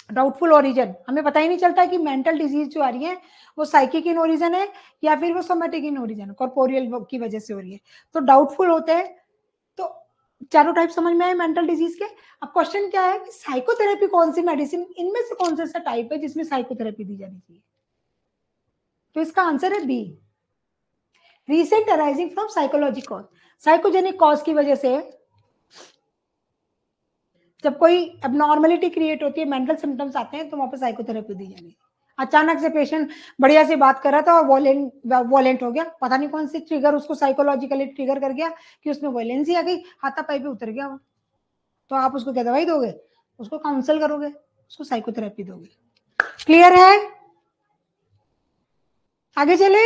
Doubtful origin, हमें पता ही नहीं चलता कि मेंटल डिजीज जो आ रही है वो साइकिक इन ओरिजिन है या फिर वो सोमेटिक इन ओरिजिन कॉर्पोरियल की वजह से हो रही है, तो डाउटफुल होते हैं। तो चारों टाइप समझ में आए मेंटल डिजीज के। अब क्वेश्चन क्या है कि साइकोथेरेपी कौन सी मेडिसिन इनमें से कौन सा टाइप है जिसमें साइकोथेरेपी दी जानी चाहिए? तो इसका आंसर है B, recent arising from psychology cause, psychogenic cause की वजह से जब कोई एबनॉर्मलिटी क्रिएट होती है, मेंटल सिम्टम्स आते हैं, तो वहां पर साइकोथेरेपी दी जानी है। अचानक से पेशेंट बढ़िया से बात कर रहा था और वॉलेंट हो गया, पता नहीं कौन सी ट्रिगर उसको साइकोलॉजिकली ट्रिगर कर गया कि उसमें वॉयलेंस ही आ गई, हाथापाई पे उतर गया वो, तो आप उसको क्या दवाई दोगे? उसको काउंसल करोगे, उसको साइकोथेरेपी दोगे। क्लियर है? आगे चले।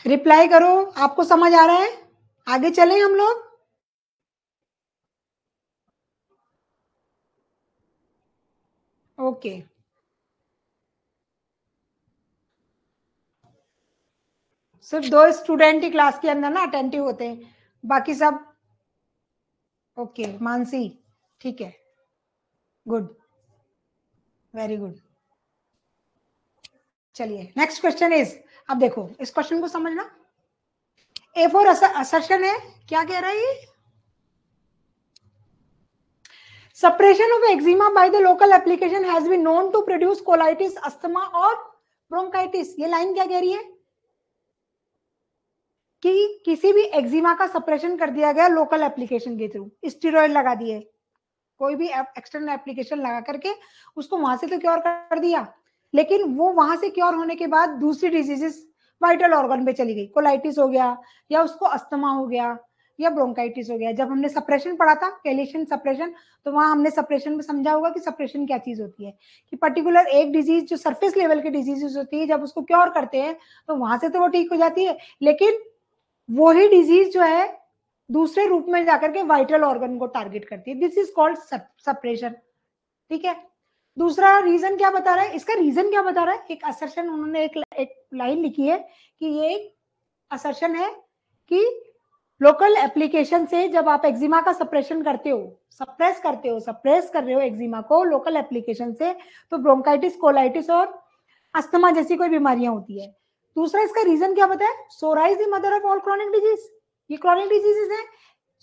रिप्लाई करो, आपको समझ आ रहा है? आगे चलें हम लोग। ओके, सिर्फ 2 स्टूडेंट ही क्लास के अंदर ना अटेंटिव होते हैं, बाकी सब ओके। मानसी, ठीक है, गुड, वेरी गुड। चलिए नेक्स्ट क्वेश्चन इज, अब देखो इस क्वेश्चन को समझना। ए फॉर असर्शन है, क्या कह रहा है ये? Suppression of eczema by the local application has been known to produce colitis, asthma और bronchitis। ये लाइन क्या कह रही है कि किसी भी एक्जिमा का सप्रेशन कर दिया गया लोकल एप्लीकेशन के थ्रू, स्टेरॉइड लगा दिए, कोई भी एक्सटर्नल एप्लीकेशन लगा करके उसको वहां से तो क्योर कर दिया, लेकिन वो वहां से क्योर होने के बाद दूसरी डिजीजेस वाइटल ऑर्गन पे चली गई, कोलाइटिस हो गया या उसको अस्थमा हो गया या ब्रोंकाइटिस हो गया। जब हमने सप्रेशन पढ़ा था, कैलेशन सप्रेशन, तो वहां हमने सप्रेशन में समझा होगा कि सप्रेशन क्या चीज होती है, कि पर्टिकुलर एक डिजीज जो सरफेस लेवल की डिजीजेस होती है, जब उसको क्योर करते हैं तो वहां से तो वो ठीक हो जाती है, लेकिन वही डिजीज जो है दूसरे रूप में जाकर के वाइटल ऑर्गन को टारगेट करती है। This is called suppression. ठीक है, दूसरा रीजन क्या बता रहा है, इसका रीजन क्या बता रहा है, एक असर्शन उन्होंने एक लाइन लिखी है कि ये एक असर्शन है कि लोकल एप्लीकेशन से जब आप एक्जिमा का सप्रेशन करते हो, सप्रेस कर रहे हो एक्जिमा को लोकल एप्लीकेशन से, तो ब्रोंकाइटिस, कोलाइटिस और अस्थमा जैसी कोई बीमारियां होती है। दूसरा इसका रीजन क्या बताया, psora is the mother of all chronic disease, ये क्रॉनिक डिजीजेस है,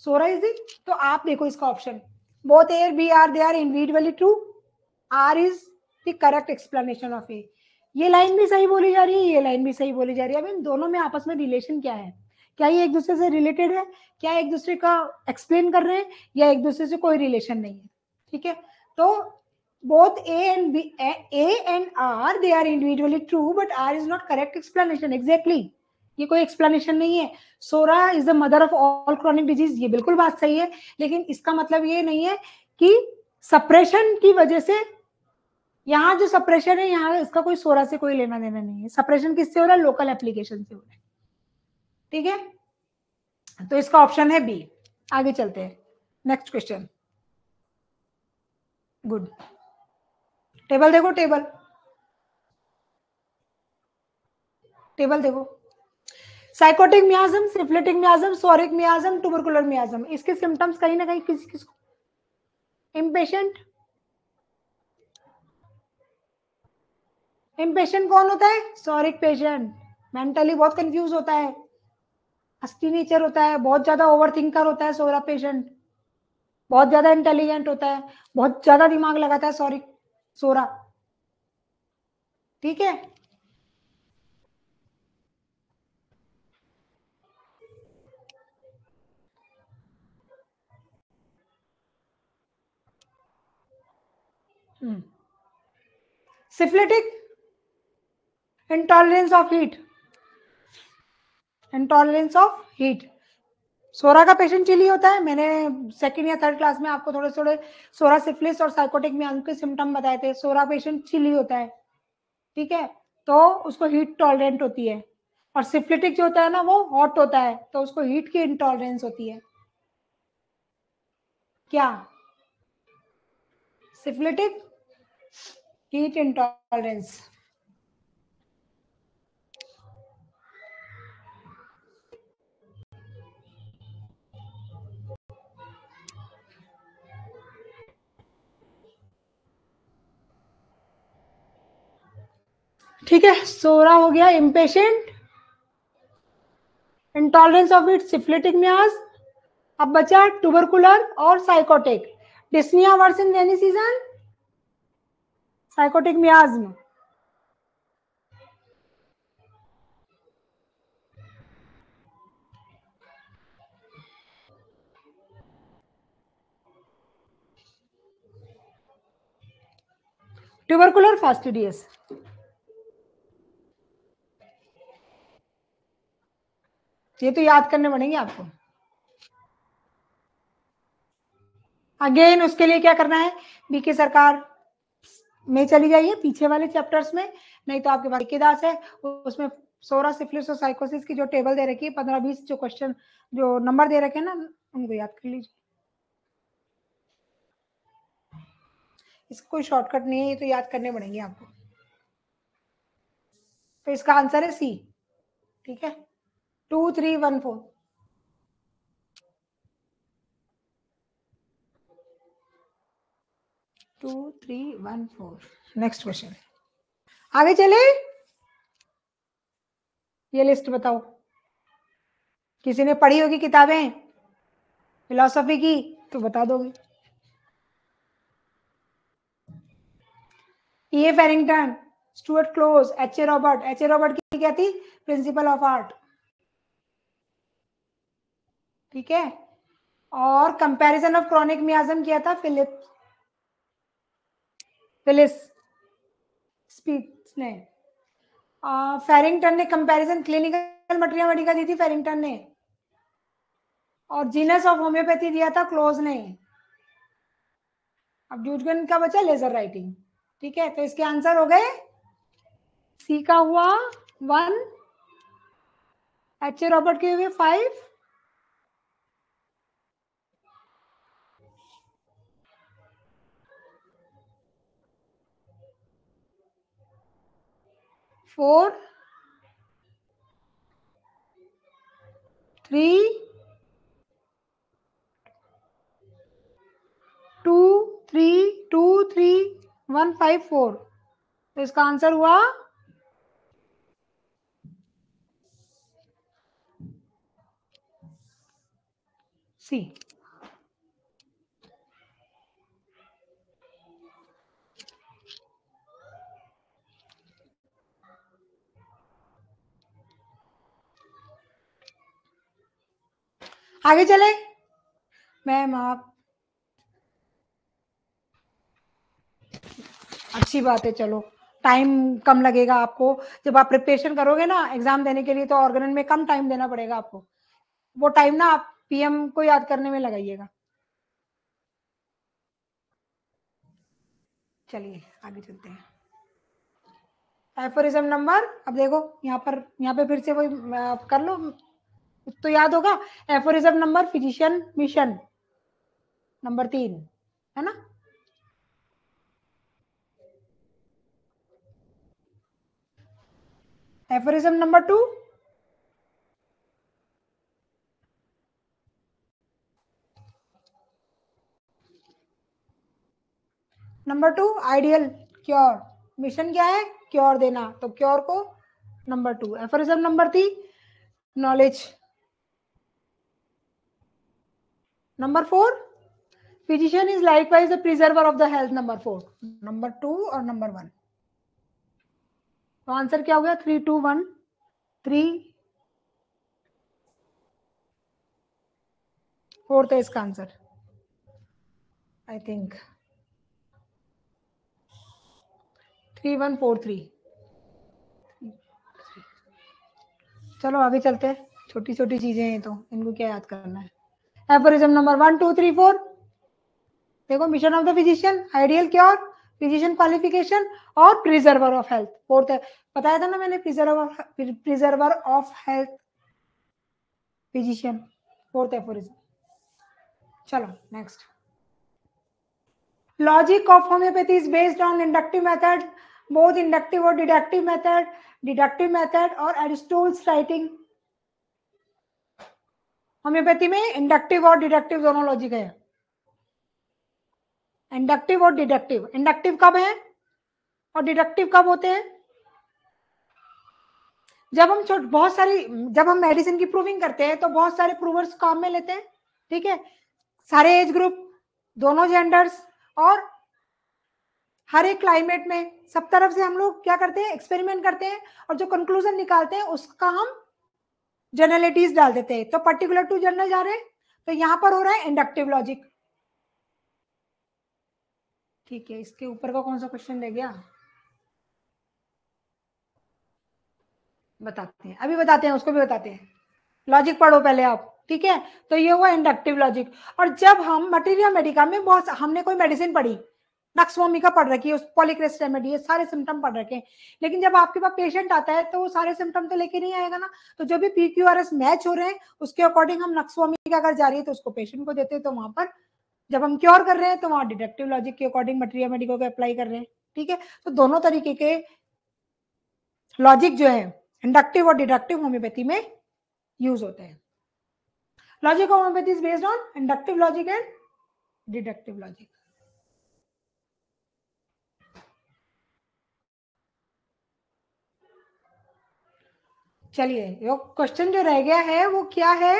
सोरा इज द, तो आप देखो इसका option, both A B R they are individually true, R is the correct explanation of A. ये लाइन भी सही बोली जा रही है, ये लाइन भी सही बोली जा रही है। अब इन दोनों में आपस में रिलेशन क्या है, क्या ये एक दूसरे से रिलेटेड है, क्या एक दूसरे का एक्सप्लेन कर रहे हैं, या एक दूसरे से कोई रिलेशन नहीं है? ठीक है, तो both A and R they are individually true, but R is not correct explanation exactly, ये कोई एक्सप्लेनेशन नहीं है। Psora is the mother of all chronic disease, ये बिल्कुल बात सही है, लेकिन इसका मतलब ये नहीं है कि सप्रेशन की वजह से, यहाँ जो सप्रेशन है यहाँ इसका कोई सोरा से कोई लेना देना नहीं है, सप्रेशन किससे हो रहा है, लोकल एप्लीकेशन से हो रहा है। ठीक है, तो इसका ऑप्शन है बी। आगे चलते हैं, नेक्स्ट क्वेश्चन। गुड, टेबल देखो, टेबल देखो, साइकोटिक मियाज्म, सिफिलिटिक मियाज्म, सोरिक मियाज्म, ट्यूबरकुलर मियाज्म, इसके सिम्टम्स कहीं ना कहीं किस इम्पेशेंट, इम्पेशेंट कौन होता है, सोरिक पेशेंट, मेंटली बहुत कंफ्यूज होता है, अस्टी नेचर होता है, बहुत ज्यादा ओवर थिंकर होता है सोरा पेशेंट, बहुत ज्यादा इंटेलिजेंट होता है, बहुत ज्यादा दिमाग लगाता है सोरिक सोरा। ठीक है, syphilitic, intolerance of heat, intolerance of heat, psora का पेशेंट चिली होता है। मैंने सेकंड या थर्ड क्लास में आपको थोड़े थोड़े सोरा सिफिलिस और साइकोटिक मियाज्म के सिम्टम बताए थे। सोरा पेशेंट चिली होता है, ठीक है, तो उसको हीट टॉलरेंट होती है, और सिफिलिटिक जो होता है ना वो हॉट होता है, तो उसको हीट की इंटॉलरेंस होती है। क्या सिफिलिटिक हीट इंटॉलरेंस, ठीक है, सोरा हो गया impatient, intolerance of it syphilitic miasm. अब बचा ट्यूबरकुलर और sycotic. Dyspnoea worse in rainy season, sycotic miasm. Tubercular fastidious. ये तो याद करने पड़ेंगे आपको। अगेन उसके लिए क्या करना है, बीके सरकार में चली जाइए पीछे वाले चैप्टर्स में, नहीं तो आपके पास के दास है, उसमें सोरा सिफिलिस और साइकोसिस की जो टेबल दे रखी है 15-20 जो क्वेश्चन जो नंबर दे रखे हैं ना, उनको याद कर लीजिए। इसका कोई शॉर्टकट नहीं है, ये तो याद करने पड़ेंगे आपको। तो इसका आंसर है सी। ठीक है, 2314। 2314। नेक्स्ट क्वेश्चन, आगे चले। ये लिस्ट बताओ, किसी ने पढ़ी होगी किताबें फिलोसफी की तो बता दोगे। A Farrington, Stuart Close, H A Roberts. H A Roberts की क्या थी, प्रिंसिपल ऑफ आर्ट। ठीक है, और कंपैरिजन ऑफ क्रॉनिक मियाज्म किया था फिलिस स्पीट्स ने। फेरिंगटन ने कंपैरिजन क्लिनिकल मटेरिया दी थी फेरिंगटन ने, और जीनस ऑफ होम्योपैथी दिया था क्लोज ने। अब ड्यूटगन का बचा लेजर राइटिंग। ठीक है, तो इसके आंसर हो गए, सी का हुआ 1, एच ए रॉबर्ट के हुए 5, फोर, 3, 2, 3, 2, 3, 1, 5, 4। तो इसका आंसर हुआ सी। आगे चले। मैम आप, अच्छी बात है, चलो टाइम कम लगेगा आपको। जब आप प्रिपरेशन करोगे ना एग्जाम देने के लिए, तो ऑर्गेनन में कम टाइम देना पड़ेगा आपको। वो टाइम ना आप पीएम को याद करने में लगाइएगा। चलिए आगे चलते हैं। एफोरिज्म नंबर, अब देखो यहाँ पे फिर से वही कर लो तो याद होगा। Aphorism number physician mission number 3 है ना। Aphorism number 2, number 2 ideal cure. Mission क्या है, क्योर देना, तो क्योर को number 2। Aphorism number 3 knowledge. Number 4 physician is likewise the preserver of the health। Number 4, number 2 और नंबर 1। तो आंसर क्या हो गया, 3, 2, 1, 3, 4 है इसका आंसर आई थिंक। 3, 1, 4, 3। चलो आगे चलते हैं, छोटी छोटी चीजें हैं तो इनको क्या याद करना है। Aphorism number 1, 2, 3, 4। देखो, mission of the physician, ideal cure, physician qualification और प्रिजर्वर ऑफ हेल्थ। फोर्थ है, बताया था ना मैंने, preserver of health physician, fourth aphorism. चलो next. Logic of homoeopathy is based on inductive method, both inductive और deductive method, deductive method और Aristotle's writing. Homoeopathy में इंडक्टिव और डिडक्टिव दोनों लॉजिक है। इंडक्टिव और डिडक्टिव, इंडक्टिव कब है और डिडक्टिव कब होते हैं, जब हम मेडिसिन की प्रूविंग करते हैं तो बहुत सारे प्रूवर्स काम में लेते हैं, ठीक है, सारे एज ग्रुप, दोनों जेंडर्स, और हर एक क्लाइमेट में, सब तरफ से हम लोग क्या करते हैं, एक्सपेरिमेंट करते हैं, और जो कंक्लूजन निकालते हैं उसका हम जनरलिटीज डाल देते हैं। तो पर्टिकुलर टू जनरल जा रहे हैं, तो यहां पर हो रहा है इंडक्टिव लॉजिक। ठीक है, इसके ऊपर का कौन सा क्वेश्चन रह गया, बताते हैं, अभी बताते हैं, उसको भी बताते हैं। लॉजिक पढ़ो पहले आप, ठीक है। तो ये हुआ इंडक्टिव लॉजिक। और जब हम मटेरिया मेडिका में बहुत हमने कोई मेडिसिन पढ़ी, नक्सवोमिका पढ़ रखी है, पॉलीक्रेस्ट रेमेडी, ये सारे सिम्टम पढ़ रखे हैं, लेकिन जब आपके पास पेशेंट आता है तो वो सारे सिम्टम तो लेके नहीं आएगा ना। तो जो भी पीक्यूआरएस मैच हो रहे हैं उसके अकॉर्डिंग हम नक्सवोमिका अगर जा रही है तो उसको पेशेंट को देते हैं। तो वहां पर जब हम क्योर कर रहे हैं तो वहां डिडक्टिव लॉजिक के अकॉर्डिंग मटेरिया मेडिको को अप्लाई कर रहे हैं, ठीक है। तो दोनों तरीके के लॉजिक जो है इंडक्टिव और डिडक्टिव होम्योपैथी में यूज होते हैं। Logic of homoeopathy is based on inductive logic and deductive logic. चलिए, ये क्वेश्चन जो रह गया है वो क्या है,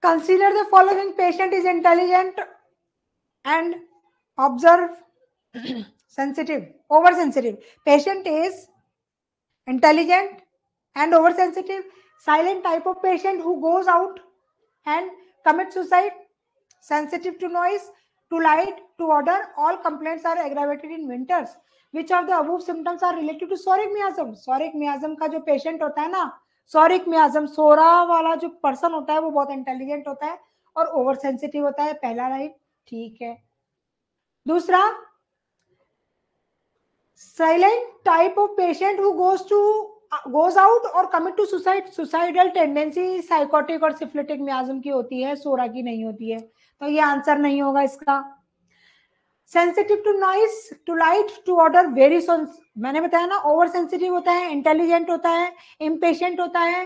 consider the following, patient is intelligent and observe sensitive, oversensitive. Patient is intelligent and oversensitive. Silent type of patient who goes out and commits suicide. Sensitive to noise, to light, to order. All complaints are aggravated in winters. Which of the above symptoms are related to soric miasm? Soric miasm का जो patient होता है ना, soric miasm, सोरा वाला जो person होता है वो बहुत intelligent होता है और over sensitive होता है। पहला राइट, ठीक है। दूसरा, silent type of patient who goes out और commit to suicide, suicidal tendency psychotic और syphilitic miasm की होती है, सोरा की नहीं होती है। तो ये आंसर नहीं होगा इसका। Sensitive to noise, to light, to order, very, मैंने बताया ना, ओवर सेंसिटिव होता है, इंटेलिजेंट होता है, इम्पेशेंट होता है,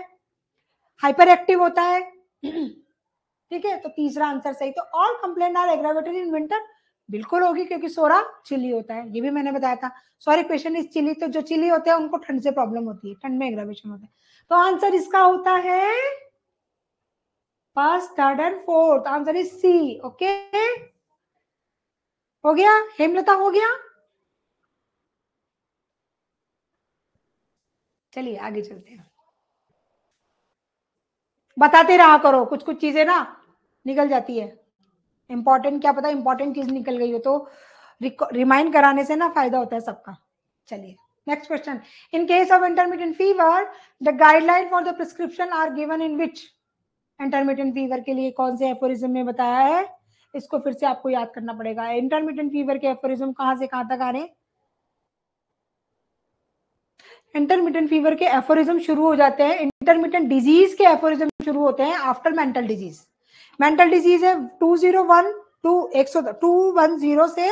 हाइपर एक्टिव होता है, ठीक है। तो तीसरा आंसर सही। तो all complaint are aggravated in winter, बिल्कुल होगी, क्योंकि सोरा चिली होता है, ये भी मैंने बताया था। सॉरी, पेशेंट इज चिली, तो जो चिली होते हैं उनको ठंड से प्रॉब्लम होती है, ठंड में एग्रावेशन होता है। तो आंसर इसका होता है first, third and fourth. Answer is C. Okay, हो गया, हेमलता हो गया। चलिए आगे चलते हैं, बताते रहा करो, कुछ कुछ चीजें ना निकल जाती है। इंपॉर्टेंट क्या पता इंपॉर्टेंट चीज निकल गई हो तो रिमाइंड कराने से ना फायदा होता है सबका। चलिए next question, in case of intermediate fever the guideline for the prescription are given in which. Intermediate fever के लिए कौन से एफोरिज्म में बताया है, इसको फिर से आपको याद करना पड़ेगा। इंटरमीडिएट फीवर के एफोरिज्म कहां से कहां तक आ रहे हैं, इंटरमीडिएट फीवर के एफोरिज्म शुरू हो जाते हैं, इंटरमीडिएट डिजीज के एफोरिज्म शुरू होते हैं after mental disease. Mental disease है 201 210 से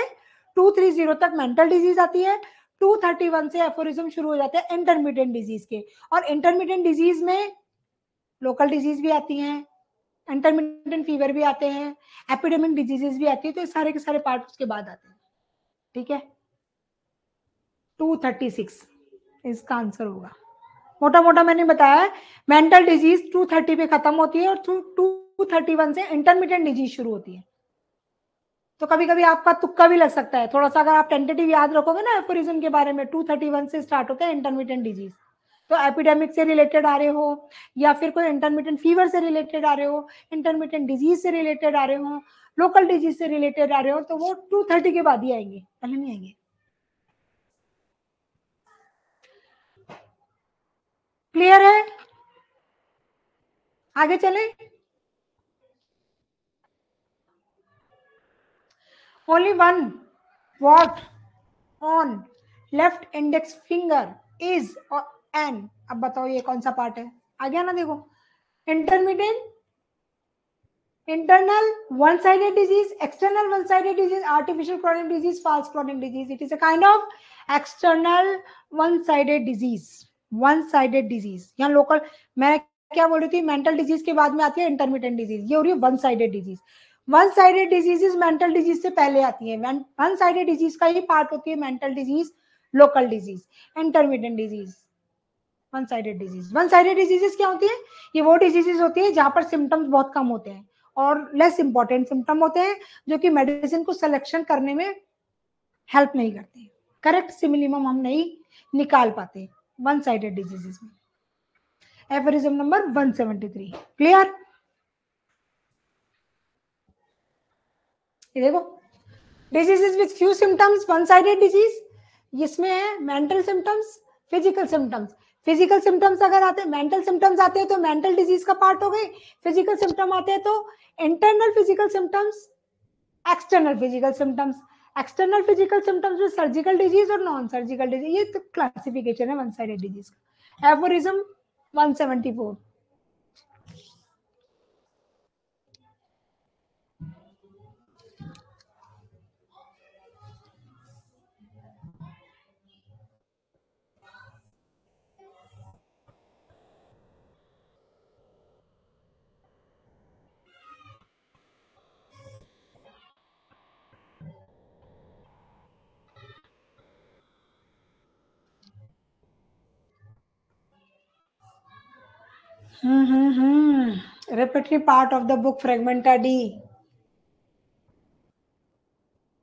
230 तक मेंटल डिजीज आती है, 231 से एफोरिज्म शुरू हो जाते हैं इंटरमीडिएट डिजीज के। और इंटरमीडिएट डिजीज में लोकल डिजीज भी आती हैं, इंटरमीडिएट फीवर भी आते हैं, एपिडेमिक डिजीजेस भी आती है, तो सारे के सारे पार्ट उसके बाद आते हैं, ठीक है। 236 इसका आंसर होगा। मोटा मोटा मैंने बताया, मेंटल डिजीज 230 पे खत्म होती है और 231 से इंटरमीडिएट डिजीज शुरू होती है। तो कभी कभी आपका तुक्का भी लग सकता है थोड़ा सा, अगर आप टेंटेटिव याद रखोगे ना एफोरिज्म के बारे में, 231 से स्टार्ट होता है इंटरमीडिएट डिजीज। तो एपिडेमिक से रिलेटेड आ रहे हो या फिर कोई इंटरमीडिएट फीवर से रिलेटेड आ रहे हो, इंटरमीडिएट डिजीज से रिलेटेड आ रहे हो, लोकल डिजीज से रिलेटेड आ रहे हो, तो वो 230 के बाद ही आएंगे, पहले नहीं आएंगे। क्लियर है, आगे चले। Only one what on left index finger is an, अब बताओ ये कौन सा पार्ट है, आ गया ना, देखो, intermediate, internal one sided disease, external one sided disease, artificial chronic disease, false chronic disease. It is a kind of external one sided disease, one sided disease. यहाँ लोकल, मैं क्या बोल रही थी, मेंटल डिजीज के बाद में आती है इंटरमीडिएट डिजीज, ये हो रही है one sided disease. One sided diseases mental disease से पहले आती है, वन साइडेड डिजीज का ही पार्ट होती है mental disease, local disease, intermediate disease, one sided disease. One sided diseases क्या होती है? ये वो डिजीजेस होती है जहां पर सिम्टम्स बहुत कम होते हैं और लेस इंपॉर्टेंट सिम्टम होते हैं, जो कि मेडिसिन को सिलेक्शन करने में हेल्प नहीं करते, करेक्ट सिमिलिमम हम नहीं निकाल पाते वन साइडेड डिजीजेस में। Aphorism number 173 clear? ये देखो, diseases with few symptoms, one sided disease, इसमें है mental symptoms, physical symptoms. Physical symptoms अगर आते हैं, मेंटल सिम्टम्स आते हैं तो मेंटल डिजीज का पार्ट हो गए, फिजिकल सिम्टम आते हैं तो internal physical symptoms, external physical symptoms. External physical symptoms में सर्जिकल डिजीज और नॉन सर्जिकल डिजीज, ये तो क्लासिफिकेशन है वन साइडेड डिजीज का। Aphorism 174। Repertory part of the book Fragmenta de,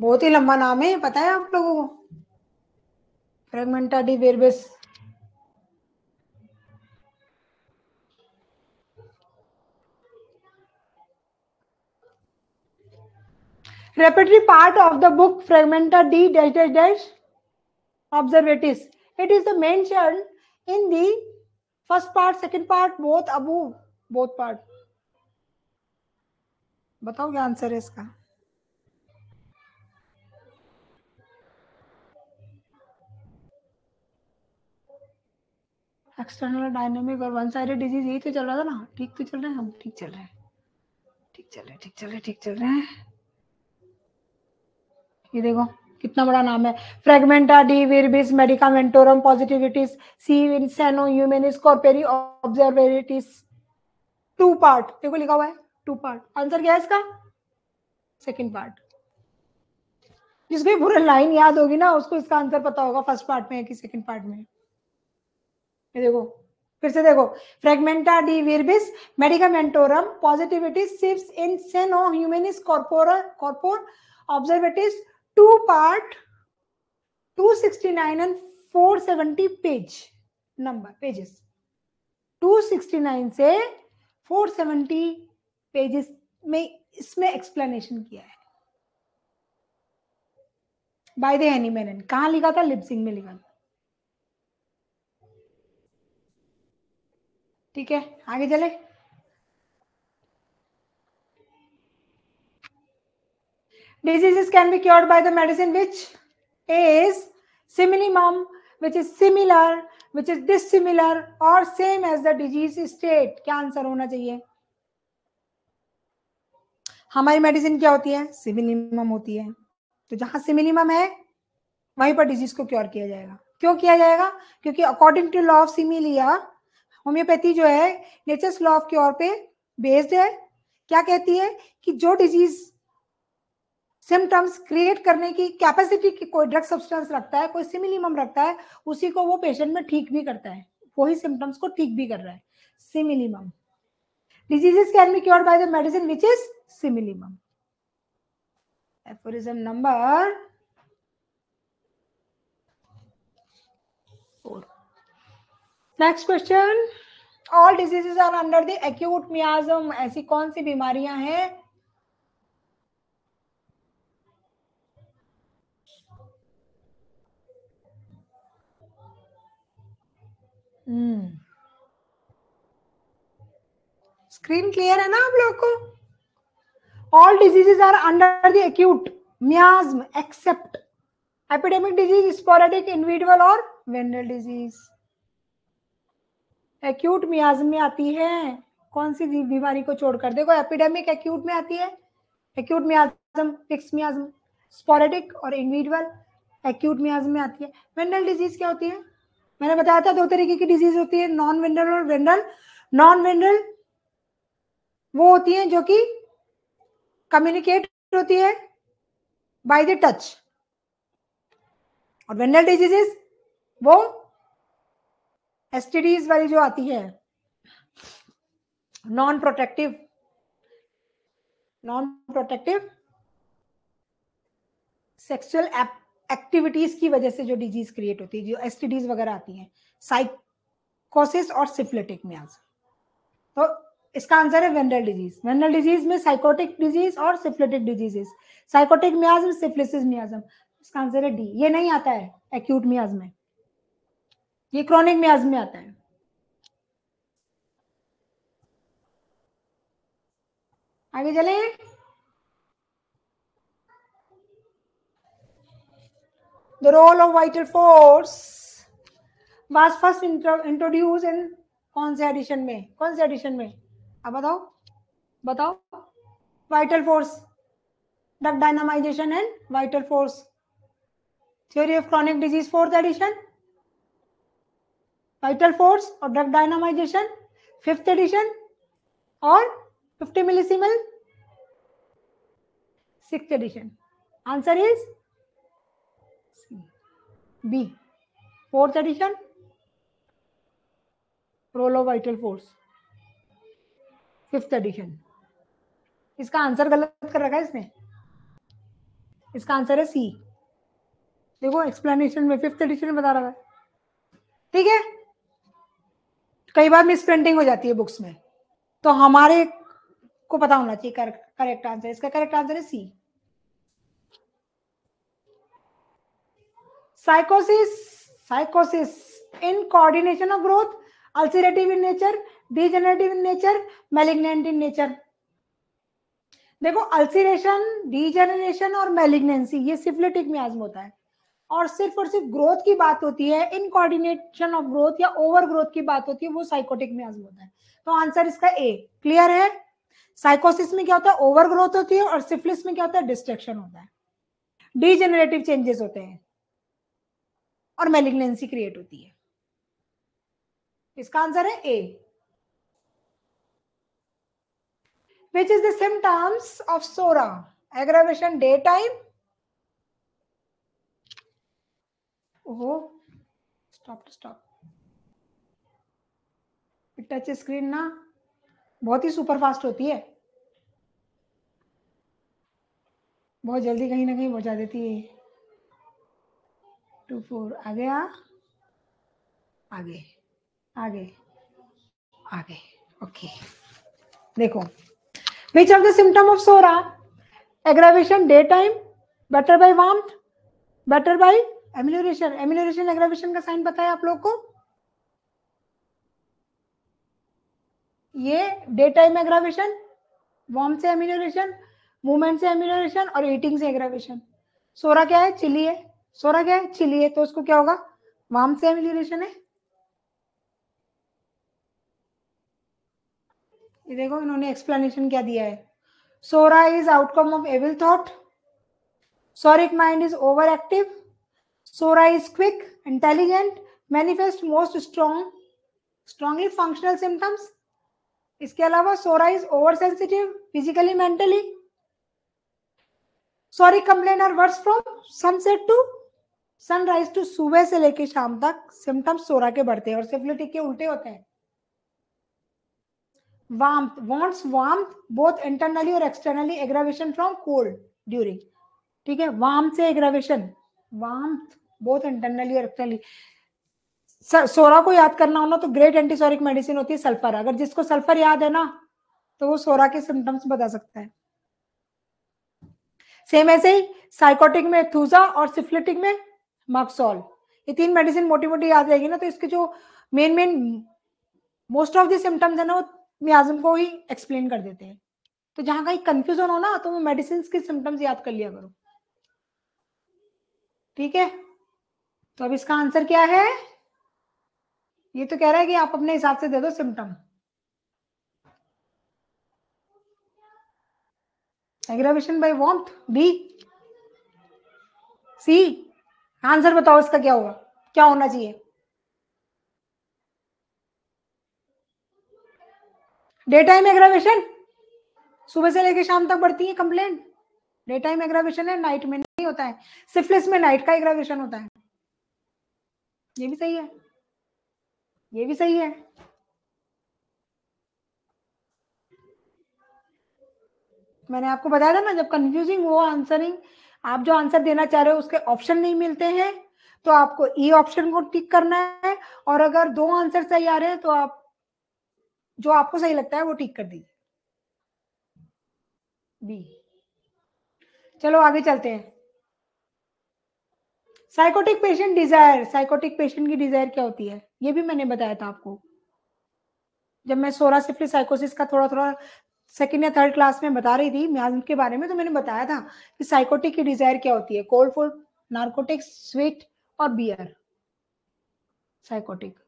बहुत ही लंबा नाम है, पता है आप लोगों को? Fragmenta de Viribus. Repertory part of the book Fragmenta de dash dash dash observatis. It is the mentioned in the first part, second part, both above, both part. बताओ क्या आंसर है इसका? एक्सटर्नल डायनेमिक और one sided disease, यही तो चल रहा था ना? ठीक तो चल रहे हैं हम, ठीक चल रहे हैं, ठीक चल रहे हैं, ठीक चल रहे हैं, ठीक चल रहे हैं। ये देखो कितना बड़ा नाम है, Fragmenta de Viribus Medicamentorum Positivis sive in Sano Humano Corpore Observatis, two part, देखो लिखा हुआ है टू पार्ट। आंसर क्या है इसका? Second part. जिसको पूरा लाइन याद होगी ना उसको इसका आंसर पता होगा, फर्स्ट पार्ट में है कि सेकंड पार्ट में। ये देखो फिर से देखो, फ्रेगमेंटा de Viribus मेडिकामेंटोरम positivity sive in Sano Humano Corpore Observatis, two part, 269 and 470 page number, pages 269 से 470 पेजेस में इसमें एक्सप्लेनेशन किया है बाय द एनी मेनन। कहां लिखा था? लिप्सिंग में लिखा था। ठीक है आगे चले। Diseases can be cured by the medicine which is similimum, which is similar, which is dissimilar or same as the disease state. क्या आंसर होना चाहिए? हमारी मेडिसिन क्या होती है? सिमिलिमम होती है। तो जहां सिमिलिमम है वहीं पर डिजीज को क्योर किया जाएगा। क्यों किया जाएगा? क्योंकि according to law of similia, homoeopathy जो है नेचर्स लॉ ऑफ क्योर पे बेस्ड है। क्या कहती है कि जो डिजीज सिम्टम्स क्रिएट करने की कैपेसिटी की कोई ड्रग सब्सटेंस रखता है, कोई सिमिलिमम रखता है, उसी को वो पेशेंट में ठीक भी करता है, वही सिम्टम्स को ठीक भी कर रहा है, similimum. Diseases can be cured by the medicine which is similimum. Aphorism number 4। Next question, all diseases are under the acute miasm. ऐसी कौन सी बीमारियां हैं स्क्रीन क्लियर है ना आप लोग को? All diseases are under the acute miasm except epidemic disease, sporadic, individual और वेनरल डिजीज। एक्यूट मियाज्म में आती है कौन सी बीमारी को छोड़कर? देखो एपिडेमिक एक्यूट में आती है, एक्यूट मियाज्म, फिक्स मियाज्म, स्पोरेडिक और इंडिविजुअल एक्यूट मियाज्म में आती है। वेनरल डिजीज क्या होती है? मैंने बताया था दो तरीके की डिजीज होती है, नॉन वेनरल और वेनरल। नॉन वेनरल वो होती है जो कि कम्युनिकेट होती है बाय द टच, और वेनल डिजीजेस वो एसटीडीज वाली जो आती है, नॉन प्रोटेक्टिव सेक्सुअल एक्टिविटीज की वजह से जो डिजीज क्रिएट होती है, जो एसटीडीज वगैरह आती हैं, साइकोसिस और सिफिलिटिक मियाज। तो इसका आंसर है वेनल डिजीज। वेनल डिजीज में साइकोटिक डिजीज और syphilitic diseases, sycotic miasm, syphilitic miasm. इसका आंसर है डी। ये नहीं आता है एक्यूट मियाज्म में, ये क्रॉनिक मियाज्म में आता है। आगे चले। The role of vital force was first introduce in कौन से एडिशन में, कौन से एडिशन में? अब बताओ बताओ। Vital force, drug dynamization and vital force, theory of chronic disease, fourth edition. Vital force और ड्रग डायनामाइजेशन, फिफ्थ एडिशन। और 50 millesimal, sixth edition. Answer is B, fourth edition, role of vital force, fifth edition. इसका answer गलत कर रखा है इसने, इसका answer है सी। देखो एक्सप्लेनेशन में फिफ्थ एडिशन बता रहा है। ठीक है, कई बार मिस प्रिंटिंग हो जाती है बुक्स में, तो हमारे को पता होना चाहिए करेक्ट आंसर। इसका करेक्ट आंसर है C. Sycosis in coordination of growth, ulcerative in nature, degenerative in nature, malignant in nature. देखो अल्सरेशन, डिजेनरेशन और मैलिग्नेंसी ये सिफिलिटिक मियाज्म होता है, और सिर्फ ग्रोथ की बात होती है, इन कोऑर्डिनेशन ऑफ ग्रोथ या ओवर ग्रोथ की बात होती है, वो साइकोटिक मियाज्म होता है। तो आंसर इसका ए। क्लियर है? साइकोसिस में क्या होता है? ओवर ग्रोथ होती है, और सिफिलिस में क्या होता है? डिस्ट्रक्शन होता है, डिजेनरेटिव चेंजेस होते हैं, और मैलिग्नेंसी क्रिएट होती है। इसका आंसर है ए। Which is the symptoms of SORA? Aggravation daytime. Oh, stop. Touch screen ना बहुत ही सुपर फास्ट होती है, बहुत जल्दी कहीं ना कहीं पहुंचा देती है। 2 4 आगे आगे आगे आगे। ओके, देखो which of the symptom of SORA? Aggravation daytime, better by warmth, better by amelioration. Amelioration aggravation का साइन पता है आप लोग को? ये डे टाइम एग्रावेशन, वार्म से एमिलियोरेशन, मूवमेंट से एमिलियोरेशन, और ईटिंग से एग्रावेशन। सोरा क्या है? चिली है। सोरा क्या है? चिली है, तो उसको क्या होगा? वार्म से एमिलियोरेशन है। ये देखो इन्होंने एक्सप्लेनेशन क्या दिया है। Psora is outcome of evil thought, psoric mind is over active, psora is quick, intelligent, manifest most strongly functional symptoms. इसके अलावा psora is over sensitive physically mentally, psoric complain are worse from sunset to sunrise to, सुबह से लेके शाम तक symptoms सोरा के बढ़ते हैं, और सिफिलिटिक के उल्टे होते हैं। Warmth, wants warmth both internally और externally, aggravation from cold during. ठीक है, वार्म से एग्रावेशन, वार्मथ बोथ इंटरनली और एक्सटर्नली। सोरा को याद करना हो ना तो ग्रेट एंटीसोरिक मेडिसिन होती है सल्फर। अगर जिसको सल्फर याद है ना तो वो सोरा के सिम्टम्स बता सकता है। सेम ऐसे ही साइकोटिक में थूजा और सिफिलिटिक में मक्सोल। ये तीन मेडिसिन मोटी मोटी याद रहेगी ना, तो इसके जो main most of the symptoms है ना वो मियाज्म को ही एक्सप्लेन कर देते हैं। तो जहां कहीं कंफ्यूजन हो ना तो वो मेडिसिन के सिम्टम्स याद कर लिया करो। ठीक है, तो अब इसका आंसर क्या है? ये तो कह रहा है कि आप अपने हिसाब से दे दो symptom. Aggravation by warmth, B, C. Answer बताओ इसका क्या होगा, क्या होना चाहिए? डे टाइम एग्रावेशन, सुबह से लेकर शाम तक बढ़ती है कंप्लेंट, डे टाइम एग्रावेशन है, नाइट में नहीं होता है। सिफिलिस में नाइट का एग्रावेशन होता है। ये भी सही है, ये भी सही है। मैंने आपको बताया था ना, जब कंफ्यूजिंग हो आंसरिंग, आप जो आंसर देना चाह रहे हो उसके ऑप्शन नहीं मिलते हैं, तो आपको ई ऑप्शन को टिक करना है, और अगर दो आंसर सही आ रहे हैं तो आप जो आपको सही लगता है वो टिक कर दीजिए, बी। चलो आगे चलते हैं। Psychotic patient desire, psychotic patient की डिजायर क्या होती है, ये भी मैंने बताया था आपको जब मैं सोरा सिफिलिस साइकोसिस का थोड़ा थोड़ा सेकंड या थर्ड क्लास में बता रही थी मियाज्म के बारे में, तो मैंने बताया था कि साइकोटिक की डिजायर क्या होती है, कोल्ड फूड, नार्कोटिक्स, स्वीट और बियर। साइकोटिक,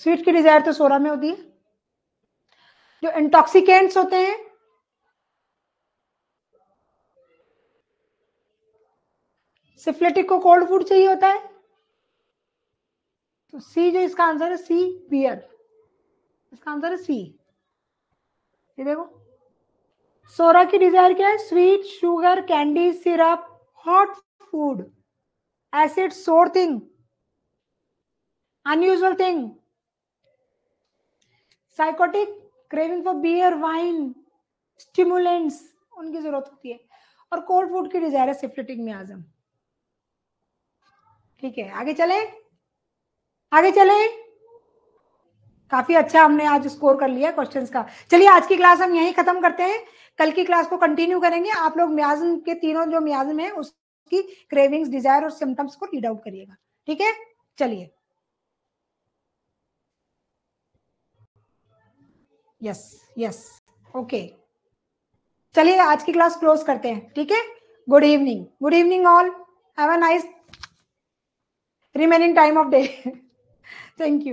स्वीट की डिजायर तो सोरा में होती है। जो इंटॉक्सिकेंट्स होते हैं, सिफिलिटिक को कोल्ड फूड चाहिए होता है, तो सी जो इसका आंसर है, सी बियर, इसका आंसर है सी। ये देखो, सोरा की डिजायर क्या है, sweet, sugar, candy, syrup, hot food, acid, sour thing, unusual thing. Sycotic, craving for beer, wine, stimulants, उनकी जरूरत होती है, और कोल्ड फूड की डिजायर है सिफिलिटिक मियाज्म। ठीक है, आगे चले, आगे चले। काफी अच्छा हमने आज स्कोर कर लिया क्वेश्चंस का। चलिए आज की क्लास हम यहीं खत्म करते हैं, कल की क्लास को कंटिन्यू करेंगे। आप लोग मियाज्म के तीनों जो मियाज्म है उसकी क्रेविंग्स, डिजायर और सिम्टम्स को रीड आउट करिएगा, ठीक है। चलिए, यस, यस, ओके। चलिए आज की क्लास क्लोज करते हैं, ठीक है। Good evening, good evening all, have a nice remaining time of day. Thank you.